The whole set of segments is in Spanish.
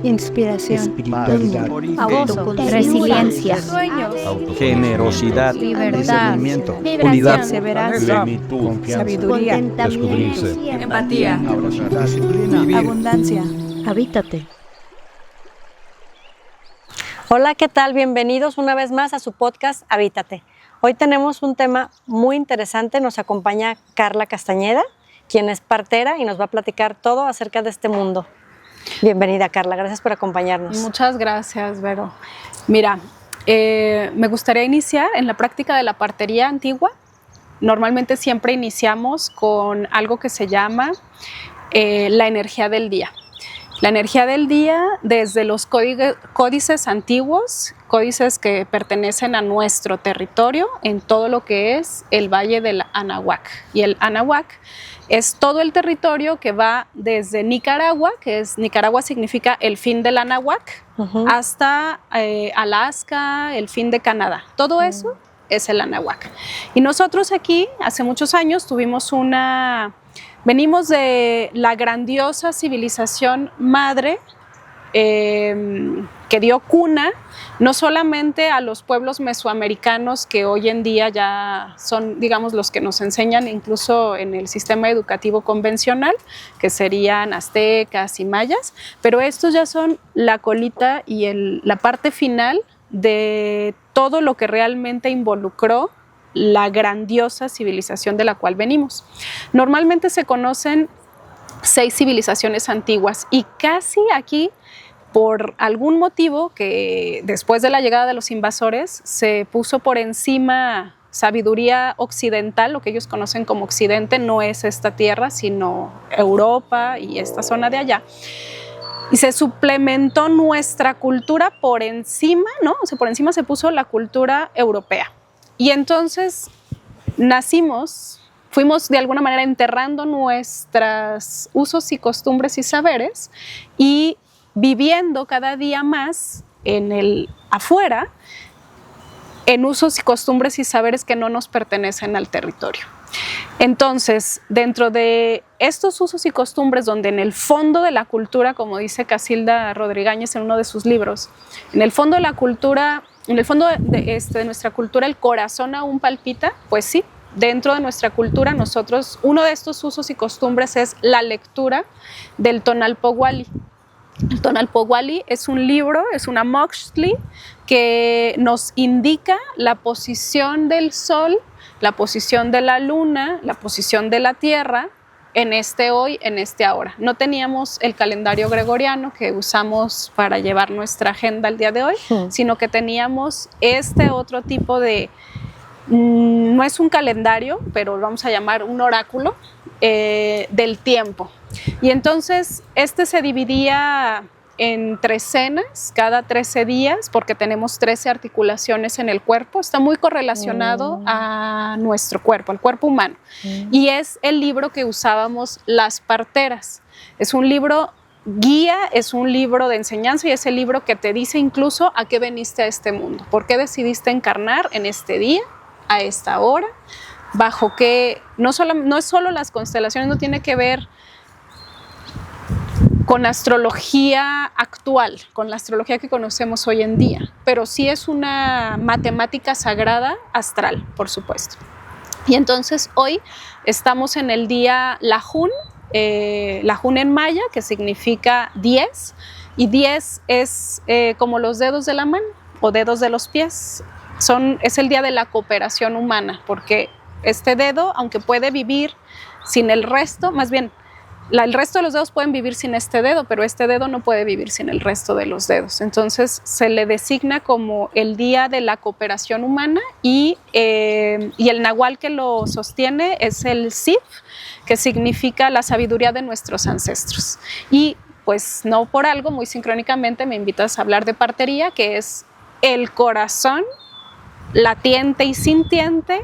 inspiración, espiritualidad, gozo, resiliencia, generosidad, libertad, discernimiento, unidad, perseverancia, sabiduría, empatía, disciplina, abundancia. Habítate. Hola, ¿qué tal? Bienvenidos una vez más a su podcast Habítate. Hoy tenemos un tema muy interesante. Nos acompaña Carla Castañeda, quien es partera y nos va a platicar todo acerca de este mundo. Bienvenida, Carla. Gracias por acompañarnos. Muchas gracias, Vero. Mira, me gustaría iniciar en la práctica de la partería antigua. Normalmente siempre iniciamos con algo que se llama la energía del día. La energía del día desde los códices antiguos, códices que pertenecen a nuestro territorio en todo lo que es el Valle del Anahuac. Y el Anahuac es todo el territorio que va desde Nicaragua, Nicaragua significa el fin del Anahuac, hasta Alaska, el fin de Canadá. Todo eso es el Anahuac. Y nosotros aquí, hace muchos años, venimos de la grandiosa civilización madre que dio cuna no solamente a los pueblos mesoamericanos que hoy en día ya son, digamos, los que nos enseñan incluso en el sistema educativo convencional, que serían aztecas y mayas, pero estos ya son la colita y la parte final de todo lo que realmente involucró la grandiosa civilización de la cual venimos. Normalmente se conocen 6 civilizaciones antiguas y casi aquí, por algún motivo que después de la llegada de los invasores se puso por encima sabiduría occidental, lo que ellos conocen como Occidente, no es esta tierra, sino Europa y esta zona de allá. Y se suplementó nuestra cultura por encima, ¿no? O sea, por encima se puso la cultura europea. Y entonces fuimos de alguna manera enterrando nuestros usos y costumbres y saberes y viviendo cada día más en el afuera, en usos y costumbres y saberes que no nos pertenecen al territorio. Entonces, dentro de estos usos y costumbres, donde en el fondo de la cultura, como dice Casilda Rodríguez en uno de sus libros, en el fondo de la cultura, en el fondo de nuestra cultura, el corazón aún palpita, pues sí, dentro de nuestra cultura nosotros, uno de estos usos y costumbres es la lectura del Tonalpohualli. El Tonalpohualli es un libro, es una moxtli que nos indica la posición del sol, la posición de la luna, la posición de la tierra en este hoy, en este ahora. No teníamos el calendario gregoriano que usamos para llevar nuestra agenda el día de hoy, sino que teníamos este otro tipo de, no es un calendario, pero lo vamos a llamar un oráculo del tiempo. Y entonces se dividía en trecenas, cada 13 días, porque tenemos 13 articulaciones en el cuerpo. Está muy correlacionado a nuestro cuerpo, al cuerpo humano. Y es el libro que usábamos las parteras. Es un libro guía, es un libro de enseñanza y es el libro que te dice incluso a qué veniste a este mundo, por qué decidiste encarnar en este día, a esta hora, bajo qué, no es solo las constelaciones, no tiene que ver con astrología actual, con la astrología que conocemos hoy en día, pero sí es una matemática sagrada astral, por supuesto. Y entonces hoy estamos en el día Lajún en maya, que significa 10, y 10 es como los dedos de la mano o dedos de los pies. Es el día de la cooperación humana, porque este dedo, aunque puede vivir sin el resto, más bien, el resto de los dedos pueden vivir sin este dedo, pero este dedo no puede vivir sin el resto de los dedos. Entonces se le designa como el día de la cooperación humana y el nahual que lo sostiene es el Sif, que significa la sabiduría de nuestros ancestros. Y pues no por algo, muy sincrónicamente me invitas a hablar de partería, que es el corazón latiente y sintiente,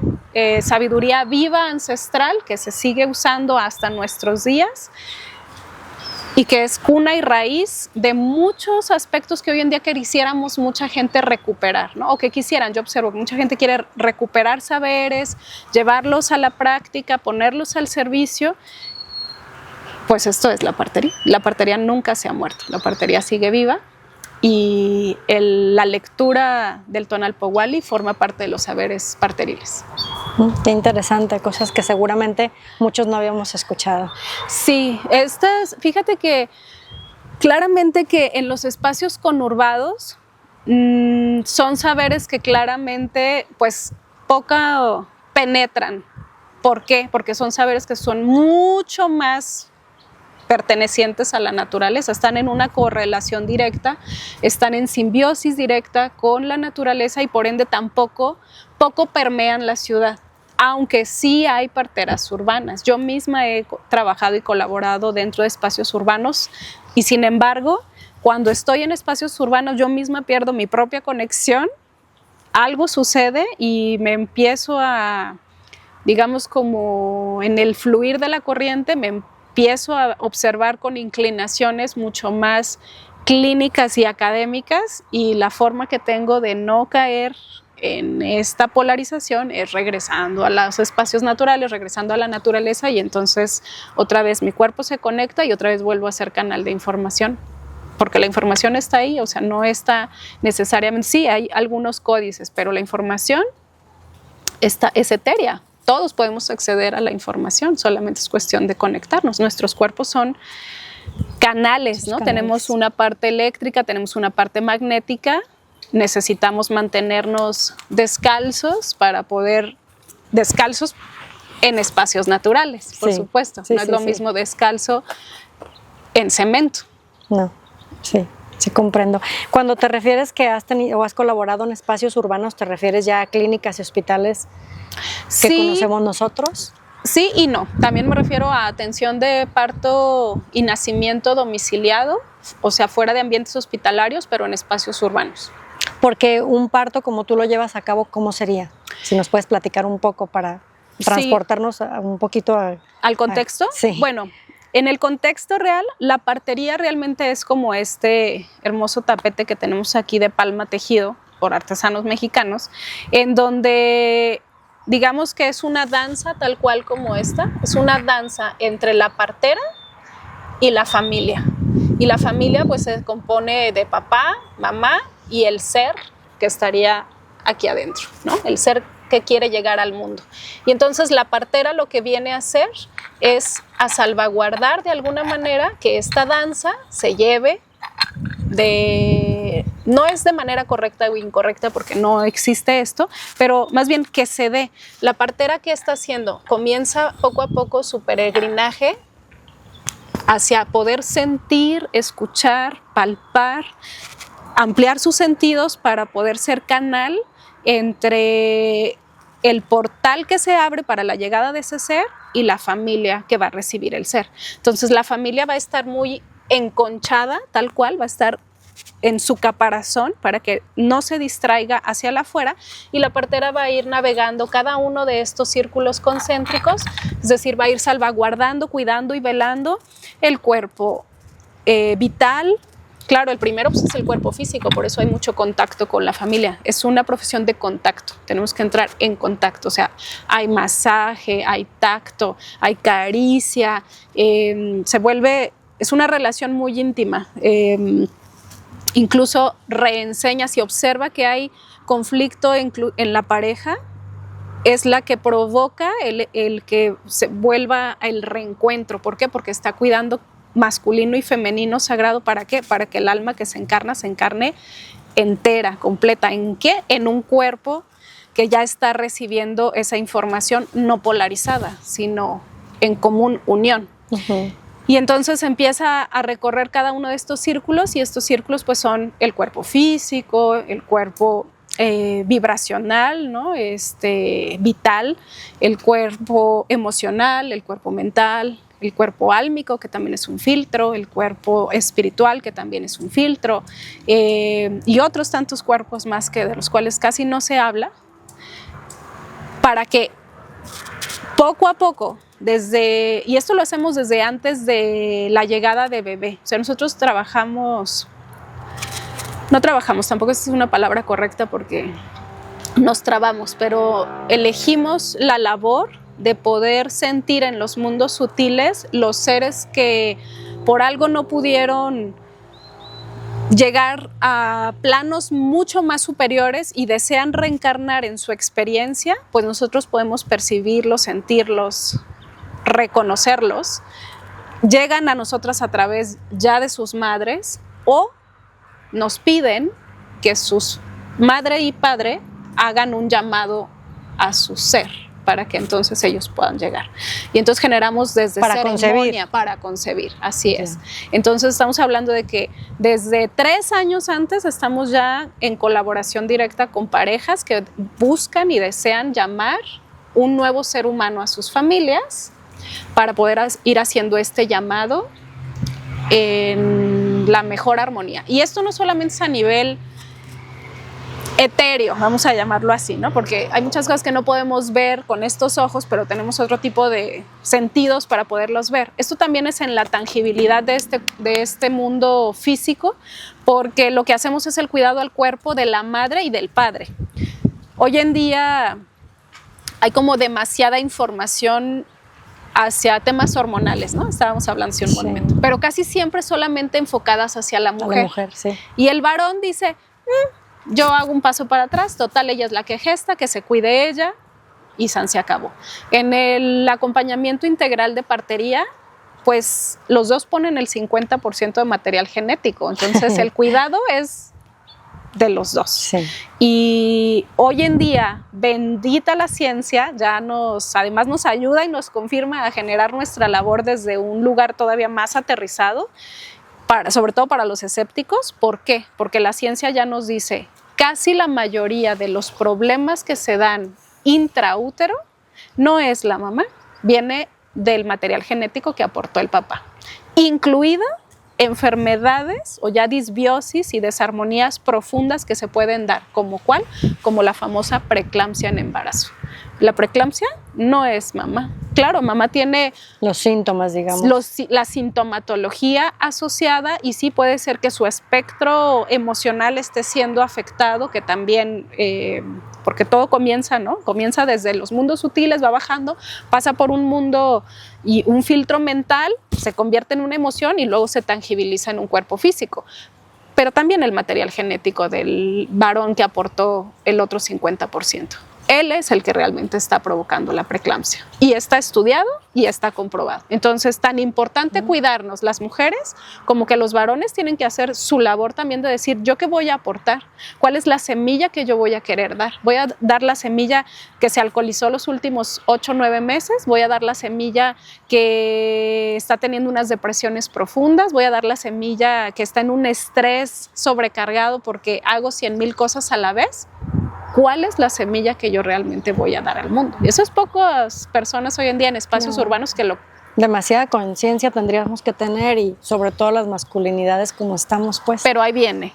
sabiduría viva ancestral que se sigue usando hasta nuestros días y que es cuna y raíz de muchos aspectos que hoy en día quisiéramos mucha gente recuperar, ¿no? O que quisieran, yo observo que mucha gente quiere recuperar saberes, llevarlos a la práctica, ponerlos al servicio pues esto es la partería. La partería nunca se ha muerto, la partería sigue viva y la lectura del Tonalpohualli forma parte de los saberes parteriles. Qué interesante, cosas que seguramente muchos no habíamos escuchado. Sí, fíjate que claramente que en los espacios conurbados son saberes que claramente pues poco penetran. ¿Por qué? Porque son saberes que son mucho más pertenecientes a la naturaleza, están en una correlación directa, están en simbiosis directa con la naturaleza y por ende poco permean la ciudad, aunque sí hay parteras urbanas. Yo misma he trabajado y colaborado dentro de espacios urbanos y sin embargo, cuando estoy en espacios urbanos yo misma pierdo mi propia conexión, algo sucede y me empiezo a, digamos como en el fluir de la corriente, me empiezo a observar con inclinaciones mucho más clínicas y académicas y la forma que tengo de no caer en esta polarización es regresando a los espacios naturales, regresando a la naturaleza y entonces otra vez mi cuerpo se conecta y otra vez vuelvo a ser canal de información porque la información está ahí, o sea, no está necesariamente, sí hay algunos códices, pero la información es etérea. Todos podemos acceder a la información, solamente es cuestión de conectarnos. Nuestros cuerpos son canales, ¿no? Tenemos una parte eléctrica, tenemos una parte magnética, necesitamos mantenernos descalzos para poder, descalzos en espacios naturales, por supuesto. No es lo mismo descalzo en cemento. No, sí comprendo. Cuando te refieres que has tenido o has colaborado en espacios urbanos, ¿te refieres ya a clínicas y hospitales que conocemos nosotros? Sí y no. También me refiero a atención de parto y nacimiento domiciliado, o sea, fuera de ambientes hospitalarios, pero en espacios urbanos. Porque un parto, como tú lo llevas a cabo, ¿cómo sería? Si nos puedes platicar un poco para transportarnos un poquito al contexto. Sí. Bueno, en el contexto real, la partería realmente es como este hermoso tapete que tenemos aquí de palma tejido por artesanos mexicanos, en donde digamos que es una danza tal cual como esta, es una danza entre la partera y la familia. Y la familia pues se compone de papá, mamá y el ser que estaría aquí adentro, ¿no? El ser que quiere llegar al mundo. Y entonces la partera lo que viene a hacer es a salvaguardar de alguna manera que esta danza se lleve no es de manera correcta o incorrecta porque no existe esto, pero más bien que se dé. La partera, ¿qué está haciendo? Comienza poco a poco su peregrinaje hacia poder sentir, escuchar, palpar, ampliar sus sentidos para poder ser canal entre el portal que se abre para la llegada de ese ser y la familia que va a recibir el ser. Entonces la familia va a estar muy enconchada, tal cual, va a estar en su caparazón para que no se distraiga hacia la afuera y la partera va a ir navegando cada uno de estos círculos concéntricos, es decir, va a ir salvaguardando, cuidando y velando el cuerpo vital. Claro, el primero pues, es el cuerpo físico, por eso hay mucho contacto con la familia. Es una profesión de contacto, tenemos que entrar en contacto, o sea, hay masaje, hay tacto, hay caricia, es una relación muy íntima. Incluso reenseña, si observa que hay conflicto en la pareja, es la que provoca el que se vuelva el reencuentro. ¿Por qué? Porque está cuidando masculino y femenino sagrado. ¿Para qué? Para que el alma que se encarne entera, completa. ¿En qué? En un cuerpo que ya está recibiendo esa información no polarizada, sino en común unión. Uh-huh. Y entonces empieza a recorrer cada uno de estos círculos y estos círculos pues son el cuerpo físico, el cuerpo vibracional, ¿no? Vital, el cuerpo emocional, el cuerpo mental, el cuerpo álmico, que también es un filtro, el cuerpo espiritual, que también es un filtro, y otros tantos cuerpos más que de los cuales casi no se habla, para que poco a poco, y esto lo hacemos desde antes de la llegada de bebé, o sea, nosotros no trabajamos, tampoco es una palabra correcta porque nos trabamos, pero elegimos la labor de poder sentir en los mundos sutiles los seres que por algo no pudieron llegar a planos mucho más superiores y desean reencarnar en su experiencia, pues nosotros podemos percibirlos, sentirlos, reconocerlos. Llegan a nosotras a través ya de sus madres o nos piden que sus madre y padre hagan un llamado a su ser para que entonces ellos puedan llegar. Y entonces generamos desde para ceremonia concebir. para concebir, así es. Entonces estamos hablando de que desde 3 años antes estamos ya en colaboración directa con parejas que buscan y desean llamar un nuevo ser humano a sus familias para poder ir haciendo este llamado en la mejor armonía. Y esto no solamente es a nivel etéreo, vamos a llamarlo así, ¿no? Porque hay muchas cosas que no podemos ver con estos ojos, pero tenemos otro tipo de sentidos para poderlos ver. Esto también es en la tangibilidad de este mundo físico, porque lo que hacemos es el cuidado al cuerpo de la madre y del padre. Hoy en día hay como demasiada información hacia temas hormonales, ¿no? Estábamos hablando hace un momento, pero casi siempre solamente enfocadas hacia la mujer. A la mujer, sí. Y el varón dice, yo hago un paso para atrás, total, ella es la que gesta, que se cuide ella, y san se acabó. En el acompañamiento integral de partería, pues los dos ponen el 50% de material genético, entonces el cuidado es de los dos. Sí. Y hoy en día, bendita la ciencia, además nos ayuda y nos confirma a generar nuestra labor desde un lugar todavía más aterrizado, sobre todo para los escépticos. ¿Por qué? Porque la ciencia ya nos dice, casi la mayoría de los problemas que se dan intraútero no es la mamá, viene del material genético que aportó el papá, incluida enfermedades o ya disbiosis y desarmonías profundas que se pueden dar, ¿como cuál? Como la famosa preeclampsia en embarazo. La preeclampsia no es mamá. Claro, mamá tiene los síntomas, digamos. La sintomatología asociada y sí puede ser que su espectro emocional esté siendo afectado, que también, porque todo comienza, ¿no? Comienza desde los mundos sutiles, va bajando, pasa por un mundo y un filtro mental, se convierte en una emoción y luego se tangibiliza en un cuerpo físico. Pero también el material genético del varón que aportó el otro 50%. Él es el que realmente está provocando la preeclampsia y está estudiado y está comprobado. Entonces, tan importante cuidarnos las mujeres como que los varones tienen que hacer su labor también de decir, ¿yo qué voy a aportar? ¿Cuál es la semilla que yo voy a querer dar? ¿Voy a dar la semilla que se alcoholizó los últimos 8 o 9 meses? ¿Voy a dar la semilla que está teniendo unas depresiones profundas? ¿Voy a dar la semilla que está en un estrés sobrecargado porque hago 100,000 cosas a la vez? ¿Cuál es la semilla que yo realmente voy a dar al mundo? Y eso es pocas personas hoy en día en espacios urbanos que lo... Demasiada conciencia tendríamos que tener y sobre todo las masculinidades como estamos, pues. Pero ahí viene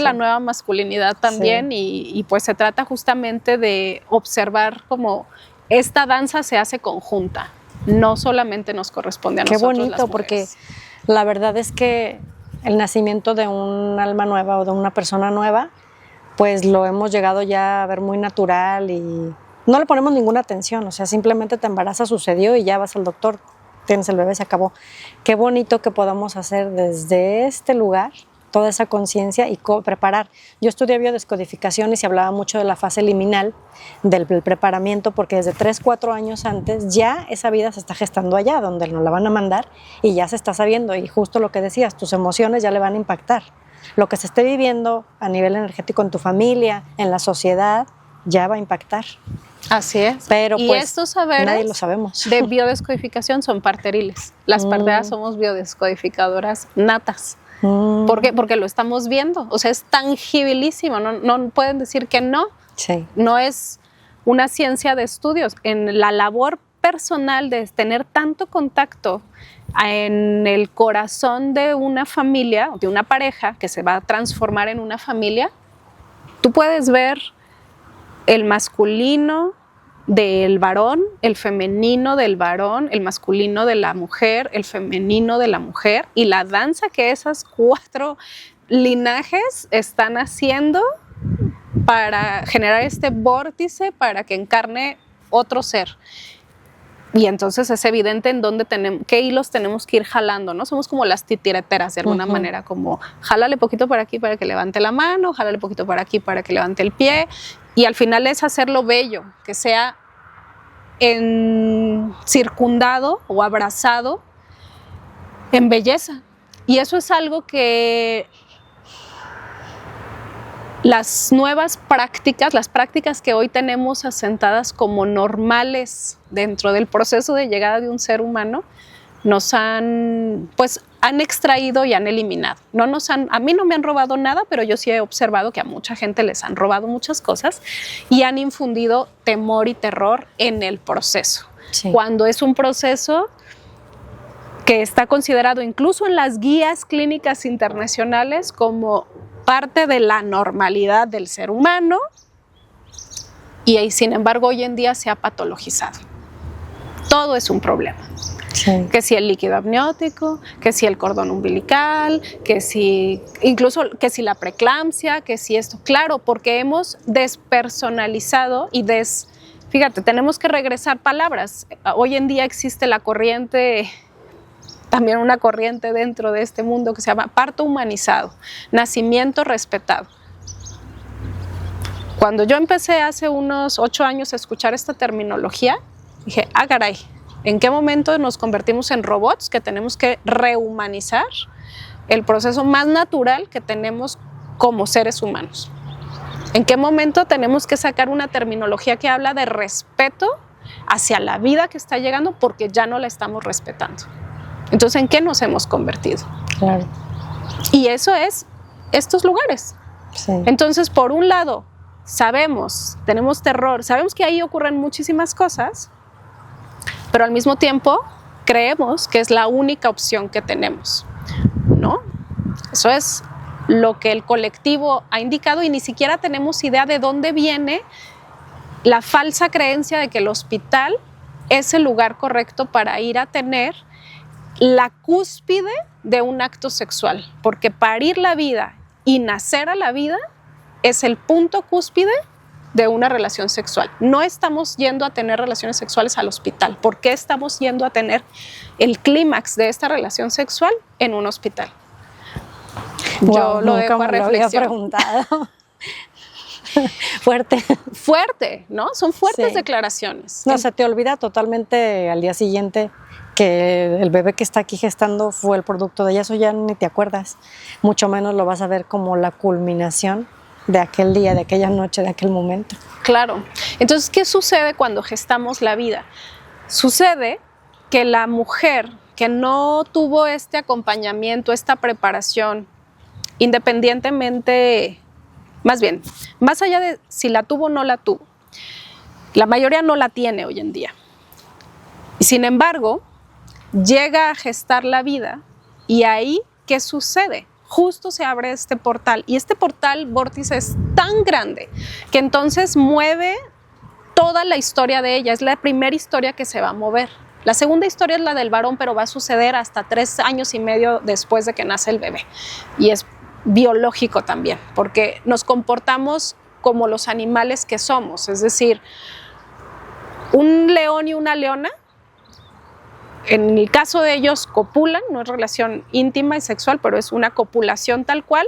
la nueva masculinidad también y pues se trata justamente de observar cómo esta danza se hace conjunta, no solamente nos corresponde a nosotros. Qué bonito, porque la verdad es que el nacimiento de un alma nueva o de una persona nueva, pues lo hemos llegado ya a ver muy natural y no le ponemos ninguna atención, o sea, simplemente te embarazas, sucedió y ya vas al doctor, tienes el bebé, se acabó. Qué bonito que podamos hacer desde este lugar toda esa conciencia y preparar. Yo estudié biodescodificación y se hablaba mucho de la fase liminal, del preparamiento, porque desde 3, 4 años antes ya esa vida se está gestando allá, donde nos la van a mandar y ya se está sabiendo, y justo lo que decías, tus emociones ya le van a impactar. Lo que se esté viviendo a nivel energético en tu familia, en la sociedad, ya va a impactar. Así es. Pero y pues estos saberes nadie lo sabemos. De biodescodificación son parteriles. Las parteras somos biodescodificadoras natas. ¿Por qué? Porque lo estamos viendo. O sea, es tangibilísimo. No pueden decir que no. Sí. No es una ciencia de estudios. En la labor personal de tener tanto contacto en el corazón de una familia, de una pareja que se va a transformar en una familia, tú puedes ver el masculino del varón, el femenino del varón, el masculino de la mujer, el femenino de la mujer, y la danza que esas 4 linajes están haciendo para generar este vórtice para que encarne otro ser. Y entonces es evidente en dónde tenemos, qué hilos tenemos que ir jalando, ¿no? Somos como las titireteras de alguna manera, como jálale poquito para aquí para que levante la mano, jálale poquito para aquí para que levante el pie, y al final es hacerlo bello, que sea circundado o abrazado en belleza. Y eso es algo que las nuevas prácticas, las prácticas que hoy tenemos asentadas como normales dentro del proceso de llegada de un ser humano, nos han extraído y han eliminado. A mí no me han robado nada, pero yo sí he observado que a mucha gente les han robado muchas cosas y han infundido temor y terror en el proceso. Sí. Cuando es un proceso que está considerado incluso en las guías clínicas internacionales como parte de la normalidad del ser humano, y sin embargo hoy en día se ha patologizado. Todo es un problema. Sí. Que si el líquido amniótico, que si el cordón umbilical, que si la preeclampsia, que si esto. Claro, porque hemos despersonalizado fíjate, tenemos que regresar palabras. Hoy en día existe la corriente, también una corriente dentro de este mundo que se llama parto humanizado, nacimiento respetado. Cuando yo empecé hace unos 8 años a escuchar esta terminología, dije, caray, ¿en qué momento nos convertimos en robots que tenemos que rehumanizar el proceso más natural que tenemos como seres humanos? ¿En qué momento tenemos que sacar una terminología que habla de respeto hacia la vida que está llegando porque ya no la estamos respetando? Entonces, ¿en qué nos hemos convertido? Claro. Y eso es estos lugares. Sí. Entonces, por un lado, tenemos terror, sabemos que ahí ocurren muchísimas cosas, pero al mismo tiempo creemos que es la única opción que tenemos, ¿no? Eso es lo que el colectivo ha indicado y ni siquiera tenemos idea de dónde viene la falsa creencia de que el hospital es el lugar correcto para ir a tener la cúspide de un acto sexual, porque parir la vida y nacer a la vida es el punto cúspide de una relación sexual. No estamos yendo a tener relaciones sexuales al hospital. ¿Por qué estamos yendo a tener el clímax de esta relación sexual en un hospital? Yo lo dejo a reflexión. Preguntado. Fuerte, ¿no? Son fuertes Sí. declaraciones. No, se te olvida totalmente al día siguiente que el bebé que está aquí gestando fue el producto de ella, eso ya ni te acuerdas, mucho menos lo vas a ver como la culminación de aquel día, de aquella noche, de aquel momento. Claro. Entonces, ¿qué sucede cuando gestamos la vida? Sucede que la mujer que no tuvo este acompañamiento, esta preparación, independientemente, más allá de si la tuvo o no la tuvo, la mayoría no la tiene hoy en día. Y sin embargo, llega a gestar la vida y ahí, ¿qué sucede? Justo se abre este portal y este portal vórtice es tan grande que entonces mueve toda la historia de ella. Es la primera historia que se va a mover. La segunda historia es la del varón, pero va a suceder hasta 3 años y medio después de que nace el bebé. Y es biológico también, porque nos comportamos como los animales que somos. Es decir, un león y una leona, en el caso de ellos copulan, no es relación íntima y sexual, pero es una copulación tal cual,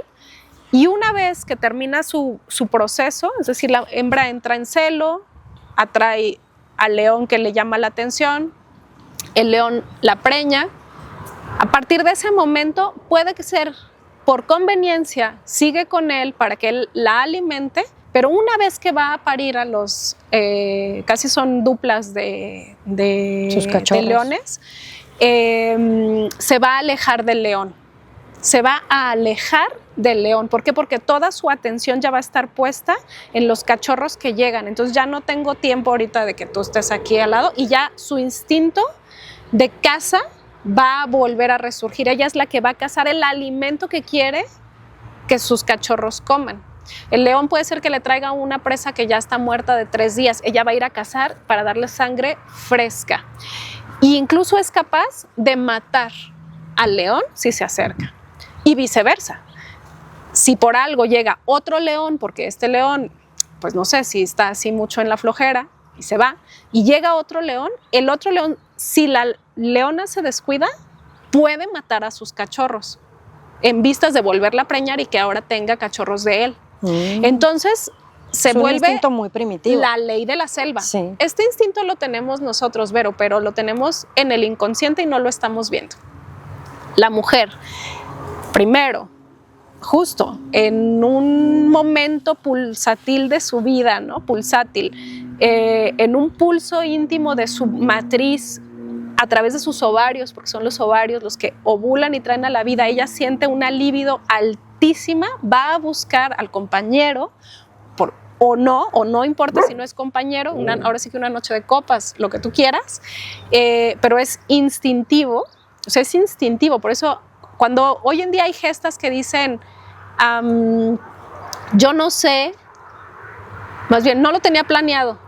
y una vez que termina su proceso, es decir, la hembra entra en celo, atrae al león que le llama la atención, el león la preña, a partir de ese momento puede que ser por conveniencia, sigue con él para que él la alimente, pero una vez que va a parir a los, casi son duplas de leones, se va a alejar del león. Se va a alejar del león. ¿Por qué? Porque toda su atención ya va a estar puesta en los cachorros que llegan. Entonces ya no tengo tiempo ahorita de que tú estés aquí al lado y ya su instinto de caza va a volver a resurgir. Ella es la que va a cazar el alimento que quiere que sus cachorros coman. El león puede ser que le traiga una presa que ya está muerta de 3 días. Ella va a ir a cazar para darle sangre fresca. E incluso es capaz de matar al león si se acerca. Y viceversa. Si por algo llega otro león, porque este león, pues no sé si está así mucho en la flojera, y se va. Y llega otro león. El otro león, si la leona se descuida, puede matar a sus cachorros en vistas de volverla a preñar y que ahora tenga cachorros de él. Entonces se es un vuelve instinto muy primitivo. la ley de la selva. Sí. Este instinto lo tenemos nosotros, Vero, pero lo tenemos en el inconsciente y no lo estamos viendo. La mujer, primero, justo en un momento pulsátil de su vida, ¿no? Pulsátil, en un pulso íntimo de su matriz, a través de sus ovarios, porque son los ovarios los que ovulan y traen a la vida, ella siente una libido altísima, va a buscar al compañero, o no importa si no es compañero, ahora sí que una noche de copas, lo que tú quieras, pero es instintivo, o sea, es instintivo. Por eso, cuando hoy en día hay gestas que dicen, yo no sé, más bien, no lo tenía planeado,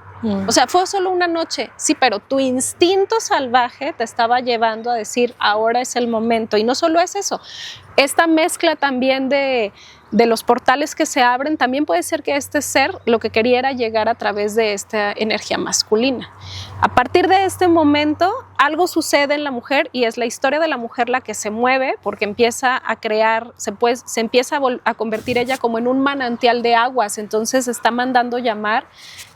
o sea, fue solo una noche, sí, pero tu instinto salvaje te estaba llevando a decir, ahora es el momento. Y no solo es eso, esta mezcla también de los portales que se abren, también puede ser que este ser lo que quería era llegar a través de esta energía masculina. A partir de este momento, algo sucede en la mujer y es la historia de la mujer la que se mueve porque empieza a crear, se empieza a convertir ella como en un manantial de aguas. Entonces está mandando llamar,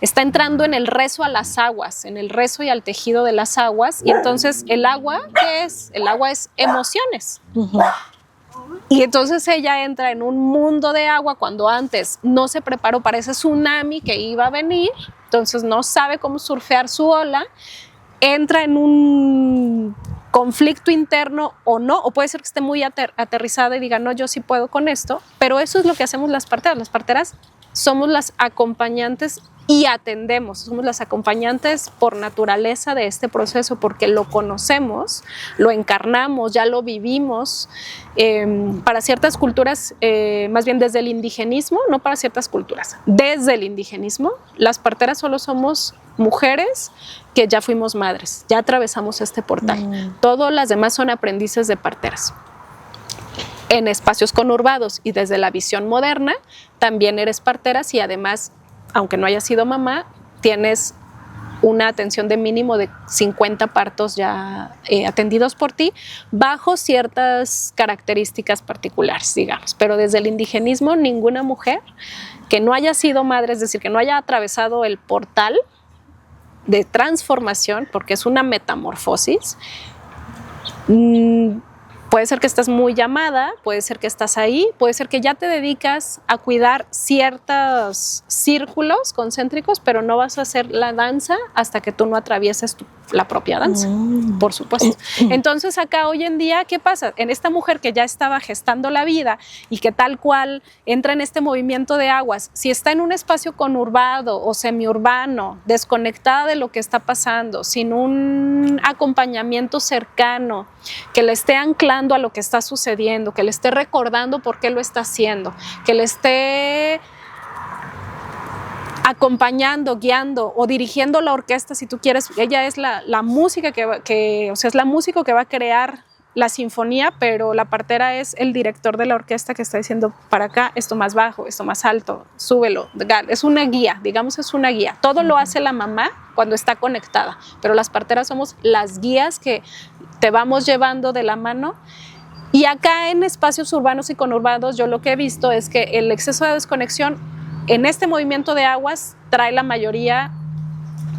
está entrando en el rezo a las aguas, en el rezo y al tejido de las aguas. Y entonces el agua, ¿qué es? El agua es emociones. Y entonces ella entra en un mundo de agua cuando antes no se preparó para ese tsunami que iba a venir, entonces no sabe cómo surfear su ola, entra en un conflicto interno o no, o puede ser que esté muy aterrizada y diga, no, yo sí puedo con esto, pero eso es lo que hacemos las parteras. Las parteras somos las acompañantes y atendemos, somos las acompañantes por naturaleza de este proceso porque lo conocemos, lo encarnamos, ya lo vivimos. Para ciertas culturas, más bien desde el indigenismo, no para ciertas culturas, desde el indigenismo, las parteras solo somos mujeres que ya fuimos madres, ya atravesamos este portal. Todas las demás son aprendices de parteras. En espacios conurbados y desde la visión moderna, también eres partera y además, aunque no hayas sido mamá, tienes una atención de mínimo de 50 partos ya atendidos por ti, bajo ciertas características particulares, digamos. Pero desde el indigenismo, ninguna mujer que no haya sido madre, es decir, que no haya atravesado el portal de transformación, porque es una metamorfosis, puede ser que estés muy llamada, puede ser que estás ahí, puede ser que ya te dedicas a cuidar ciertos círculos concéntricos, pero no vas a hacer la danza hasta que tú no atravieses la propia danza, por supuesto. Entonces acá hoy en día, ¿qué pasa? En esta mujer que ya estaba gestando la vida y que tal cual entra en este movimiento de aguas, si está en un espacio conurbado o semiurbano, desconectada de lo que está pasando, sin un acompañamiento cercano, que le esté anclando a lo que está sucediendo, que le esté recordando por qué lo está haciendo, que le esté acompañando, guiando o dirigiendo la orquesta, si tú quieres. Ella es la música o sea, es la música que va a crear la sinfonía, pero la partera es el director de la orquesta que está diciendo para acá, esto más bajo, esto más alto, súbelo. Es una guía, digamos, es una guía. Todo lo hace la mamá cuando está conectada, pero las parteras somos las guías que te vamos llevando de la mano. Y acá en espacios urbanos y conurbados, yo lo que he visto es que el exceso de desconexión en este movimiento de aguas trae la mayoría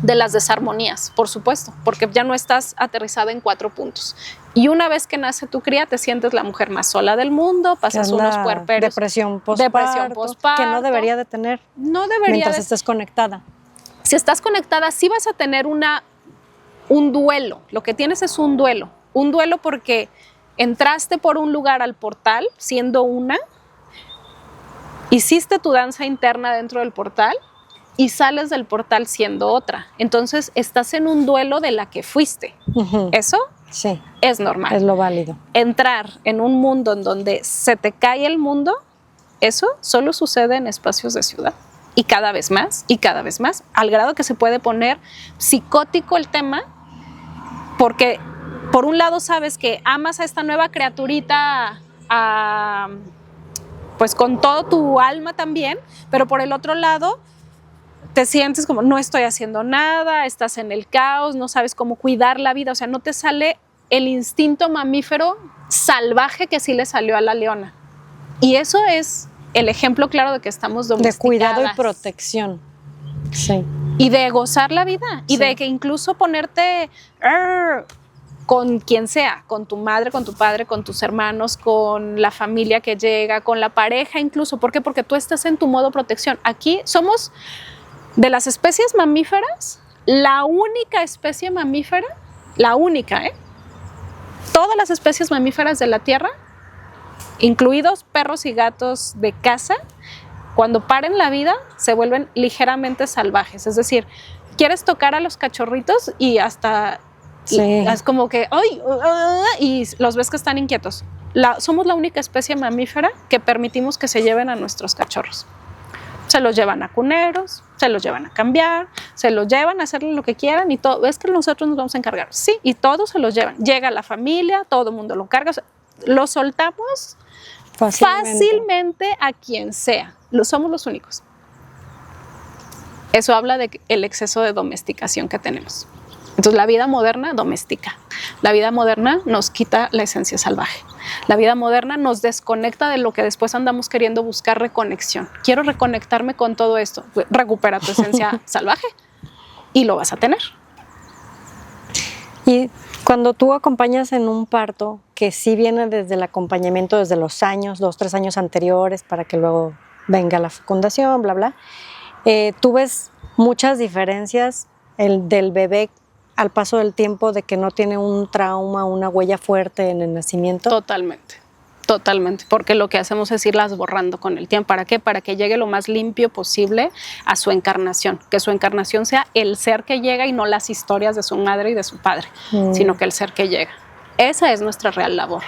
de las desarmonías, por supuesto, porque ya no estás aterrizada en 4 puntos. Y una vez que nace tu cría, te sientes la mujer más sola del mundo, pasas unos puerperios. Depresión postparto, que no debería de tener. No debería mientras estés conectada. Si estás conectada, sí vas a tener un duelo. Lo que tienes es un duelo. Un duelo porque entraste por un lugar al portal siendo una, hiciste tu danza interna dentro del portal y sales del portal siendo otra. Entonces estás en un duelo de la que fuiste. Eso sí, es normal. Es lo válido. Entrar en un mundo en donde se te cae el mundo, eso solo sucede en espacios de ciudad. Y cada vez más, al grado que se puede poner psicótico el tema, porque por un lado sabes que amas a esta nueva criaturita pues con todo tu alma también, pero por el otro lado te sientes como no estoy haciendo nada, estás en el caos, no sabes cómo cuidar la vida, o sea, no te sale el instinto mamífero salvaje que sí le salió a la leona. Y eso es el ejemplo claro de que estamos domesticadas. De cuidado y protección. Sí. Y de gozar la vida. Y de que incluso ponerte con quien sea, con tu madre, con tu padre, con tus hermanos, con la familia que llega, con la pareja incluso. ¿Por qué? Porque tú estás en tu modo protección. Aquí somos, de las especies mamíferas, la única especie mamífera, la única, todas las especies mamíferas de la Tierra, incluidos perros y gatos de casa, cuando paren la vida se vuelven ligeramente salvajes. Es decir, quieres tocar a los cachorritos y hasta es como que ¡ay! Y los ves que están inquietos. Somos la única especie mamífera que permitimos que se lleven a nuestros cachorros. Se los llevan a cuneros, se los llevan a cambiar, se los llevan a hacerle lo que quieran y todo. Es que nosotros nos vamos a encargar. Sí, y todos se los llevan. Llega la familia, todo el mundo lo carga. O sea, lo soltamos fácilmente a quien sea. Somos los únicos. Eso habla del exceso de domesticación que tenemos. Entonces la vida moderna domestica. La vida moderna nos quita la esencia salvaje. La vida moderna nos desconecta de lo que después andamos queriendo buscar reconexión. Quiero reconectarme con todo esto. Recupera tu esencia salvaje y lo vas a tener. Y cuando tú acompañas en un parto, que sí viene desde el acompañamiento, desde los años, 2, 3 años anteriores, para que luego venga la fecundación, bla, bla, tú ves muchas diferencias del bebé al paso del tiempo, de que no tiene un trauma, una huella fuerte en el nacimiento. Totalmente, totalmente, porque lo que hacemos es irlas borrando con el tiempo. ¿Para qué? Para que llegue lo más limpio posible a su encarnación, que su encarnación sea el ser que llega y no las historias de su madre y de su padre, sino que el ser que llega. Esa es nuestra real labor.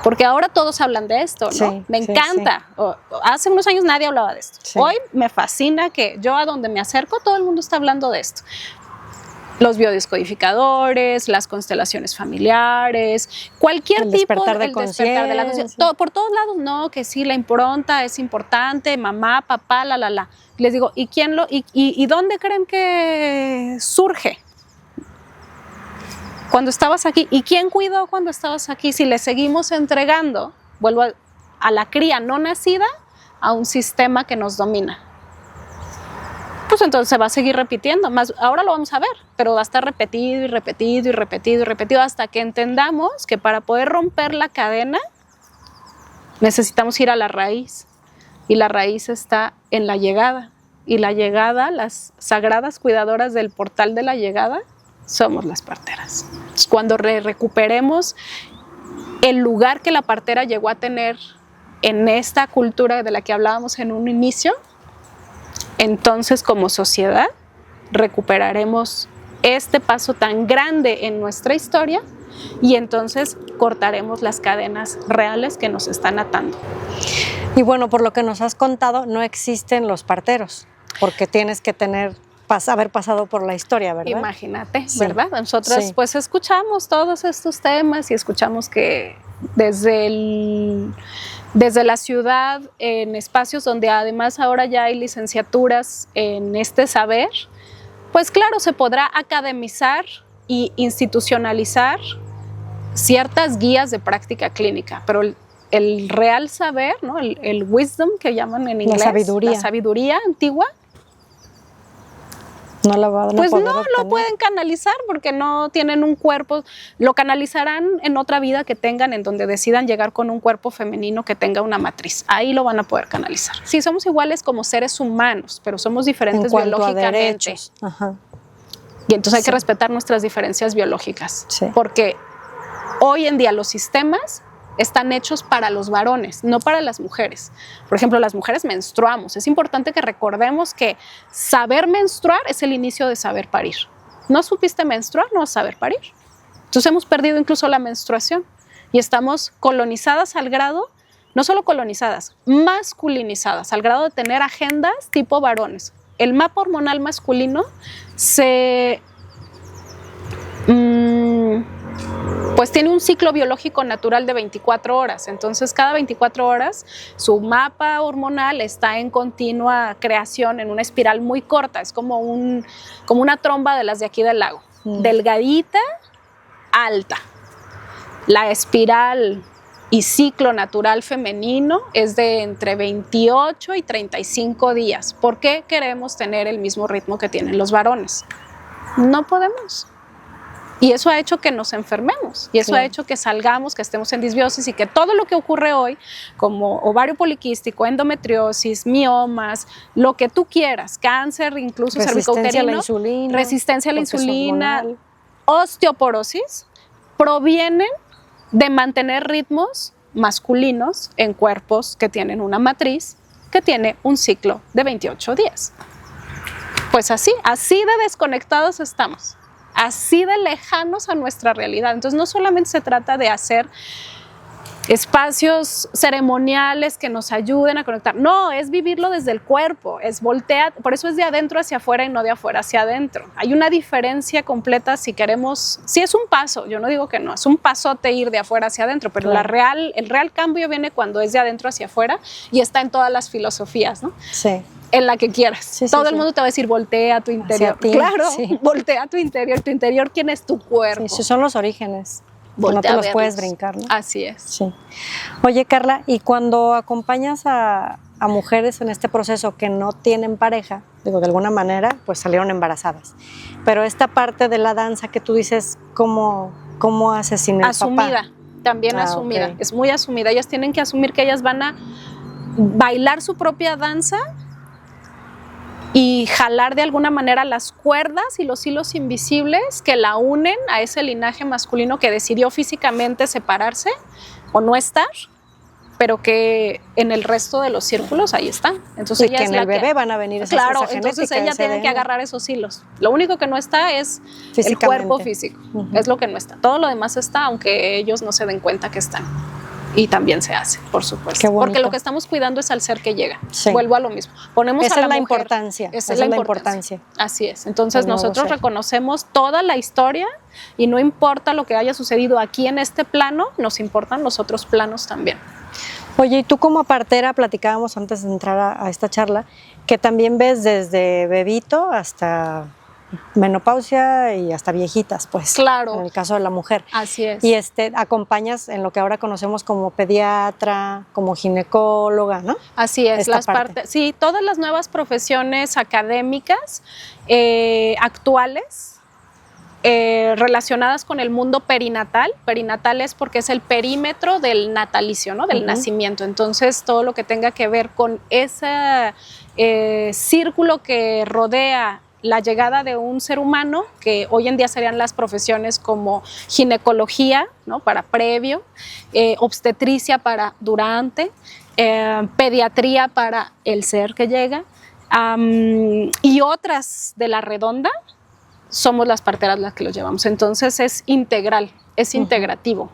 Porque ahora todos hablan de esto, ¿no? Sí, me encanta. Sí. Hace unos años nadie hablaba de esto. Sí. Hoy me fascina que yo a donde me acerco todo el mundo está hablando de esto. Los biodescodificadores, las constelaciones familiares, cualquier el tipo despertar de el despertar de la conciencia. Por todos lados, no, que sí, la impronta es importante, mamá, papá, la. Les digo, ¿y dónde creen que surge? Cuando estabas aquí. ¿Y quién cuidó cuando estabas aquí? Si le seguimos entregando, vuelvo a la cría no nacida, a un sistema que nos domina. Pues entonces se va a seguir repitiendo. Más, ahora lo vamos a ver, pero va a estar repetido y repetido y repetido y repetido hasta que entendamos que para poder romper la cadena necesitamos ir a la raíz. Y la raíz está en la llegada. Y la llegada, las sagradas cuidadoras del portal de la llegada, somos las parteras. Cuando recuperemos el lugar que la partera llegó a tener en esta cultura de la que hablábamos en un inicio, entonces como sociedad recuperaremos este paso tan grande en nuestra historia y entonces cortaremos las cadenas reales que nos están atando. Y bueno, por lo que nos has contado, no existen los parteros, porque tienes que haber pasado por la historia, ¿verdad? Imagínate, sí. ¿Verdad? Nosotras pues escuchamos todos estos temas y escuchamos que desde la ciudad, en espacios donde además ahora ya hay licenciaturas en este saber, pues claro, se podrá academizar y institucionalizar ciertas guías de práctica clínica, pero el real saber, ¿no? el wisdom que llaman en inglés, la sabiduría antigua, no lo pueden canalizar porque no tienen un cuerpo. Lo canalizarán en otra vida que tengan, en donde decidan llegar con un cuerpo femenino que tenga una matriz. Ahí lo van a poder canalizar. Sí, somos iguales como seres humanos, pero somos diferentes biológicamente. Ajá. Y entonces hay que respetar nuestras diferencias biológicas. Sí. Porque hoy en día los sistemas están hechos para los varones, no para las mujeres. Por ejemplo, las mujeres menstruamos. Es importante que recordemos que saber menstruar es el inicio de saber parir. ¿No supiste menstruar? No vas a saber parir. Entonces hemos perdido incluso la menstruación y estamos colonizadas al grado, no solo colonizadas, masculinizadas, al grado de tener agendas tipo varones. El mapa hormonal masculino pues tiene un ciclo biológico natural de 24 horas. Entonces, cada 24 horas su mapa hormonal está en continua creación en una espiral muy corta. Es como una tromba de las de aquí del lago. Delgadita, alta. La espiral y ciclo natural femenino es de entre 28 y 35 días. ¿Por qué queremos tener el mismo ritmo que tienen los varones? No podemos. Y eso ha hecho que nos enfermemos, y eso ha hecho que salgamos, que estemos en disbiosis, y que todo lo que ocurre hoy, como ovario poliquístico, endometriosis, miomas, lo que tú quieras, cáncer, incluso cervicouterino, resistencia a la insulina, osteoporosis, provienen de mantener ritmos masculinos en cuerpos que tienen una matriz que tiene un ciclo de 28 días. Pues así de desconectados estamos, así de lejanos a nuestra realidad. Entonces no solamente se trata de hacer espacios ceremoniales que nos ayuden a conectar, no, es vivirlo desde el cuerpo, es voltear, por eso es de adentro hacia afuera y no de afuera hacia adentro. Hay una diferencia completa si queremos, sí es un paso, yo no digo que no, es un pasote ir de afuera hacia adentro, pero el real cambio viene cuando es de adentro hacia afuera y está en todas las filosofías, ¿no? Sí. En la que quieras. Todo el mundo te va a decir, voltea a tu interior. Claro, voltea a tu interior, ¿quién es tu cuerpo? Sí, son los orígenes. No te los puedes brincar, ¿no? Así es. Sí. Oye, Carla, y cuando acompañas a mujeres en este proceso que no tienen pareja, digo, de alguna manera, pues salieron embarazadas, pero esta parte de la danza que tú dices, ¿cómo haces sin el asumida, papá? También asumida, Okay. Es muy asumida. Ellas tienen que asumir que ellas van a bailar su propia danza y jalar de alguna manera las cuerdas y los hilos invisibles que la unen a ese linaje masculino que decidió físicamente separarse o no estar, pero que en el resto de los círculos ahí están. Entonces y ella que en el bebé van a venir esas claro, esa entonces ella tiene que agarrar esos hilos. Lo único que no está es el cuerpo físico, es lo que no está. Todo lo demás está, aunque ellos no se den cuenta que están. Y también se hace, por supuesto. Porque lo que estamos cuidando es al ser que llega. Sí. Vuelvo a lo mismo. Ponemos esa a la es la mujer. Importancia. Esa es la importancia. Así es. Entonces nosotros reconocemos toda la historia y no importa lo que haya sucedido aquí en este plano, nos importan los otros planos también. Oye, y tú como partera, platicábamos antes de entrar a esta charla, que también ves desde bebito hasta menopausia y hasta viejitas, pues. Claro. En el caso de la mujer. Así es. Y acompañas en lo que ahora conocemos como pediatra, como ginecóloga, ¿no? Así es. Sí, todas las nuevas profesiones académicas actuales relacionadas con el mundo perinatal. Perinatal es porque es el perímetro del natalicio, ¿no? Del nacimiento. Entonces, todo lo que tenga que ver con ese círculo que rodea la llegada de un ser humano, que hoy en día serían las profesiones como ginecología, ¿no? Para previo, obstetricia para durante, pediatría para el ser que llega, y otras de la redonda, somos las parteras las que los llevamos. Entonces es integral, es integrativo.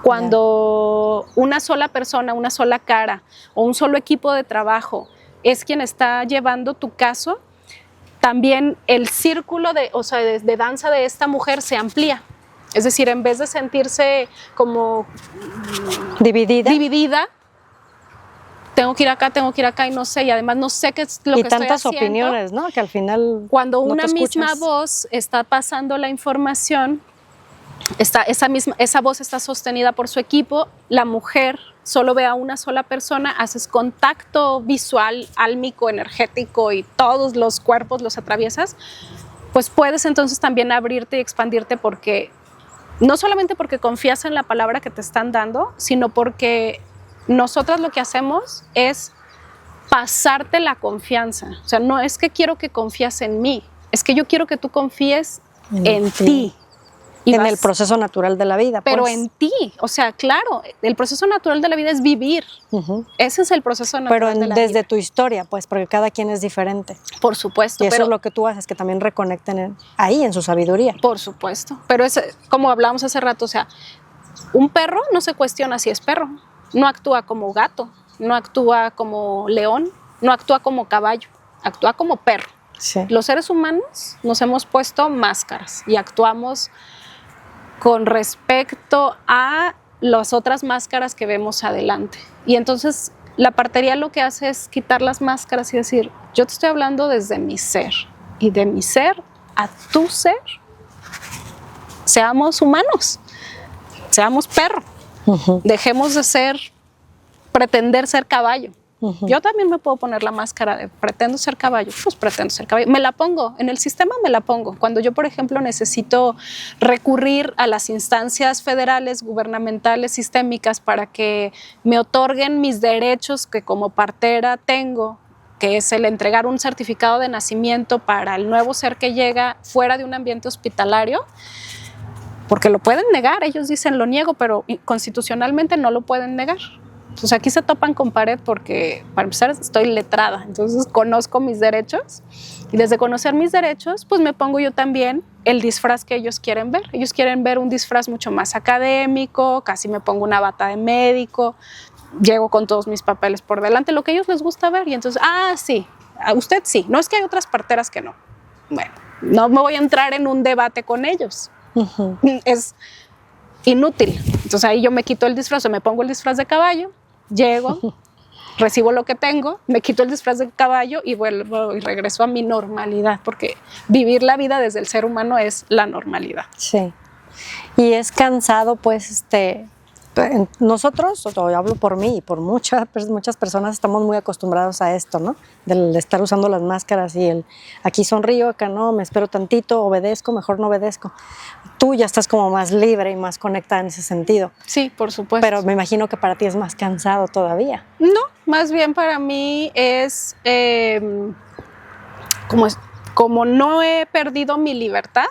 Cuando una sola persona, una sola cara o un solo equipo de trabajo es quien está llevando tu caso, también el círculo de danza de esta mujer se amplía. Es decir, en vez de sentirse como dividida, tengo que ir acá y no sé, y además no sé qué es lo que estoy haciendo. Y tantas opiniones, ¿no? Que al final cuando una misma voz está pasando la información, esa voz está sostenida por su equipo, la mujer solo ve a una sola persona, haces contacto visual, álmico, energético y todos los cuerpos los atraviesas, pues puedes entonces también abrirte y expandirte, porque no solamente porque confías en la palabra que te están dando, sino porque nosotras lo que hacemos es pasarte la confianza. O sea, no es que quiero que confíes en mí, es que yo quiero que tú confíes en ti. Y en el proceso natural de la vida. Pero en ti, o sea, claro, el proceso natural de la vida es vivir. Ese es el proceso natural de la vida. Pero desde tu historia, pues, porque cada quien es diferente. Por supuesto. Y eso es lo que tú haces, que también reconecten ahí, en su sabiduría. Por supuesto. Pero es como hablábamos hace rato, o sea, un perro no se cuestiona si es perro. No actúa como gato, no actúa como león, no actúa como caballo, actúa como perro. Sí. Los seres humanos nos hemos puesto máscaras y actuamos con respecto a las otras máscaras que vemos adelante. Y entonces la partería lo que hace es quitar las máscaras y decir, yo te estoy hablando desde mi ser, y de mi ser a tu ser, seamos humanos, seamos perro, dejemos de pretender ser caballo. Yo también me puedo poner la máscara de pretendo ser caballo, pues pretendo ser caballo. Me la pongo, en el sistema me la pongo. Cuando yo, por ejemplo, necesito recurrir a las instancias federales, gubernamentales, sistémicas, para que me otorguen mis derechos que como partera tengo, que es el entregar un certificado de nacimiento para el nuevo ser que llega fuera de un ambiente hospitalario, porque lo pueden negar, ellos dicen lo niego, pero constitucionalmente no lo pueden negar. Entonces aquí se topan con pared porque, para empezar, estoy letrada, entonces conozco mis derechos, y desde conocer mis derechos, pues me pongo yo también el disfraz que ellos quieren ver. Ellos quieren ver un disfraz mucho más académico, casi me pongo una bata de médico, llego con todos mis papeles por delante, lo que a ellos les gusta ver, y entonces, sí, a usted sí, no es que hay otras parteras que no. Bueno, no me voy a entrar en un debate con ellos, es inútil. Entonces ahí yo me quito el disfraz, o me pongo el disfraz de caballo, llego, recibo lo que tengo, me quito el disfraz de caballo y vuelvo y regreso a mi normalidad, porque vivir la vida desde el ser humano es la normalidad. Sí. Y es cansado, pues, nosotros, yo hablo por mí y por muchas personas, estamos muy acostumbrados a esto, ¿no? Del estar usando las máscaras y aquí sonrío, acá no, me espero tantito, obedezco, mejor no obedezco. Tú ya estás como más libre y más conectada en ese sentido. Sí, por supuesto. Pero me imagino que para ti es más cansado todavía. No, más bien para mí es, como no he perdido mi libertad,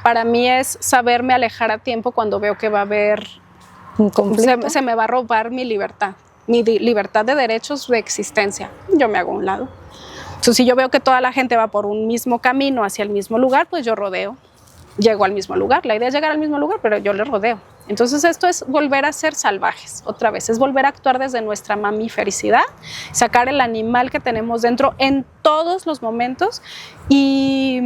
para mí es saberme alejar a tiempo cuando veo que va a haber ¿Un conflicto? Se me va a robar mi libertad de derechos de existencia. Yo me hago a un lado. Entonces, si yo veo que toda la gente va por un mismo camino hacia el mismo lugar, pues yo rodeo, llego al mismo lugar. La idea es llegar al mismo lugar, pero yo le rodeo. Entonces, esto es volver a ser salvajes, otra vez, es volver a actuar desde nuestra mamifericidad, sacar el animal que tenemos dentro en todos los momentos y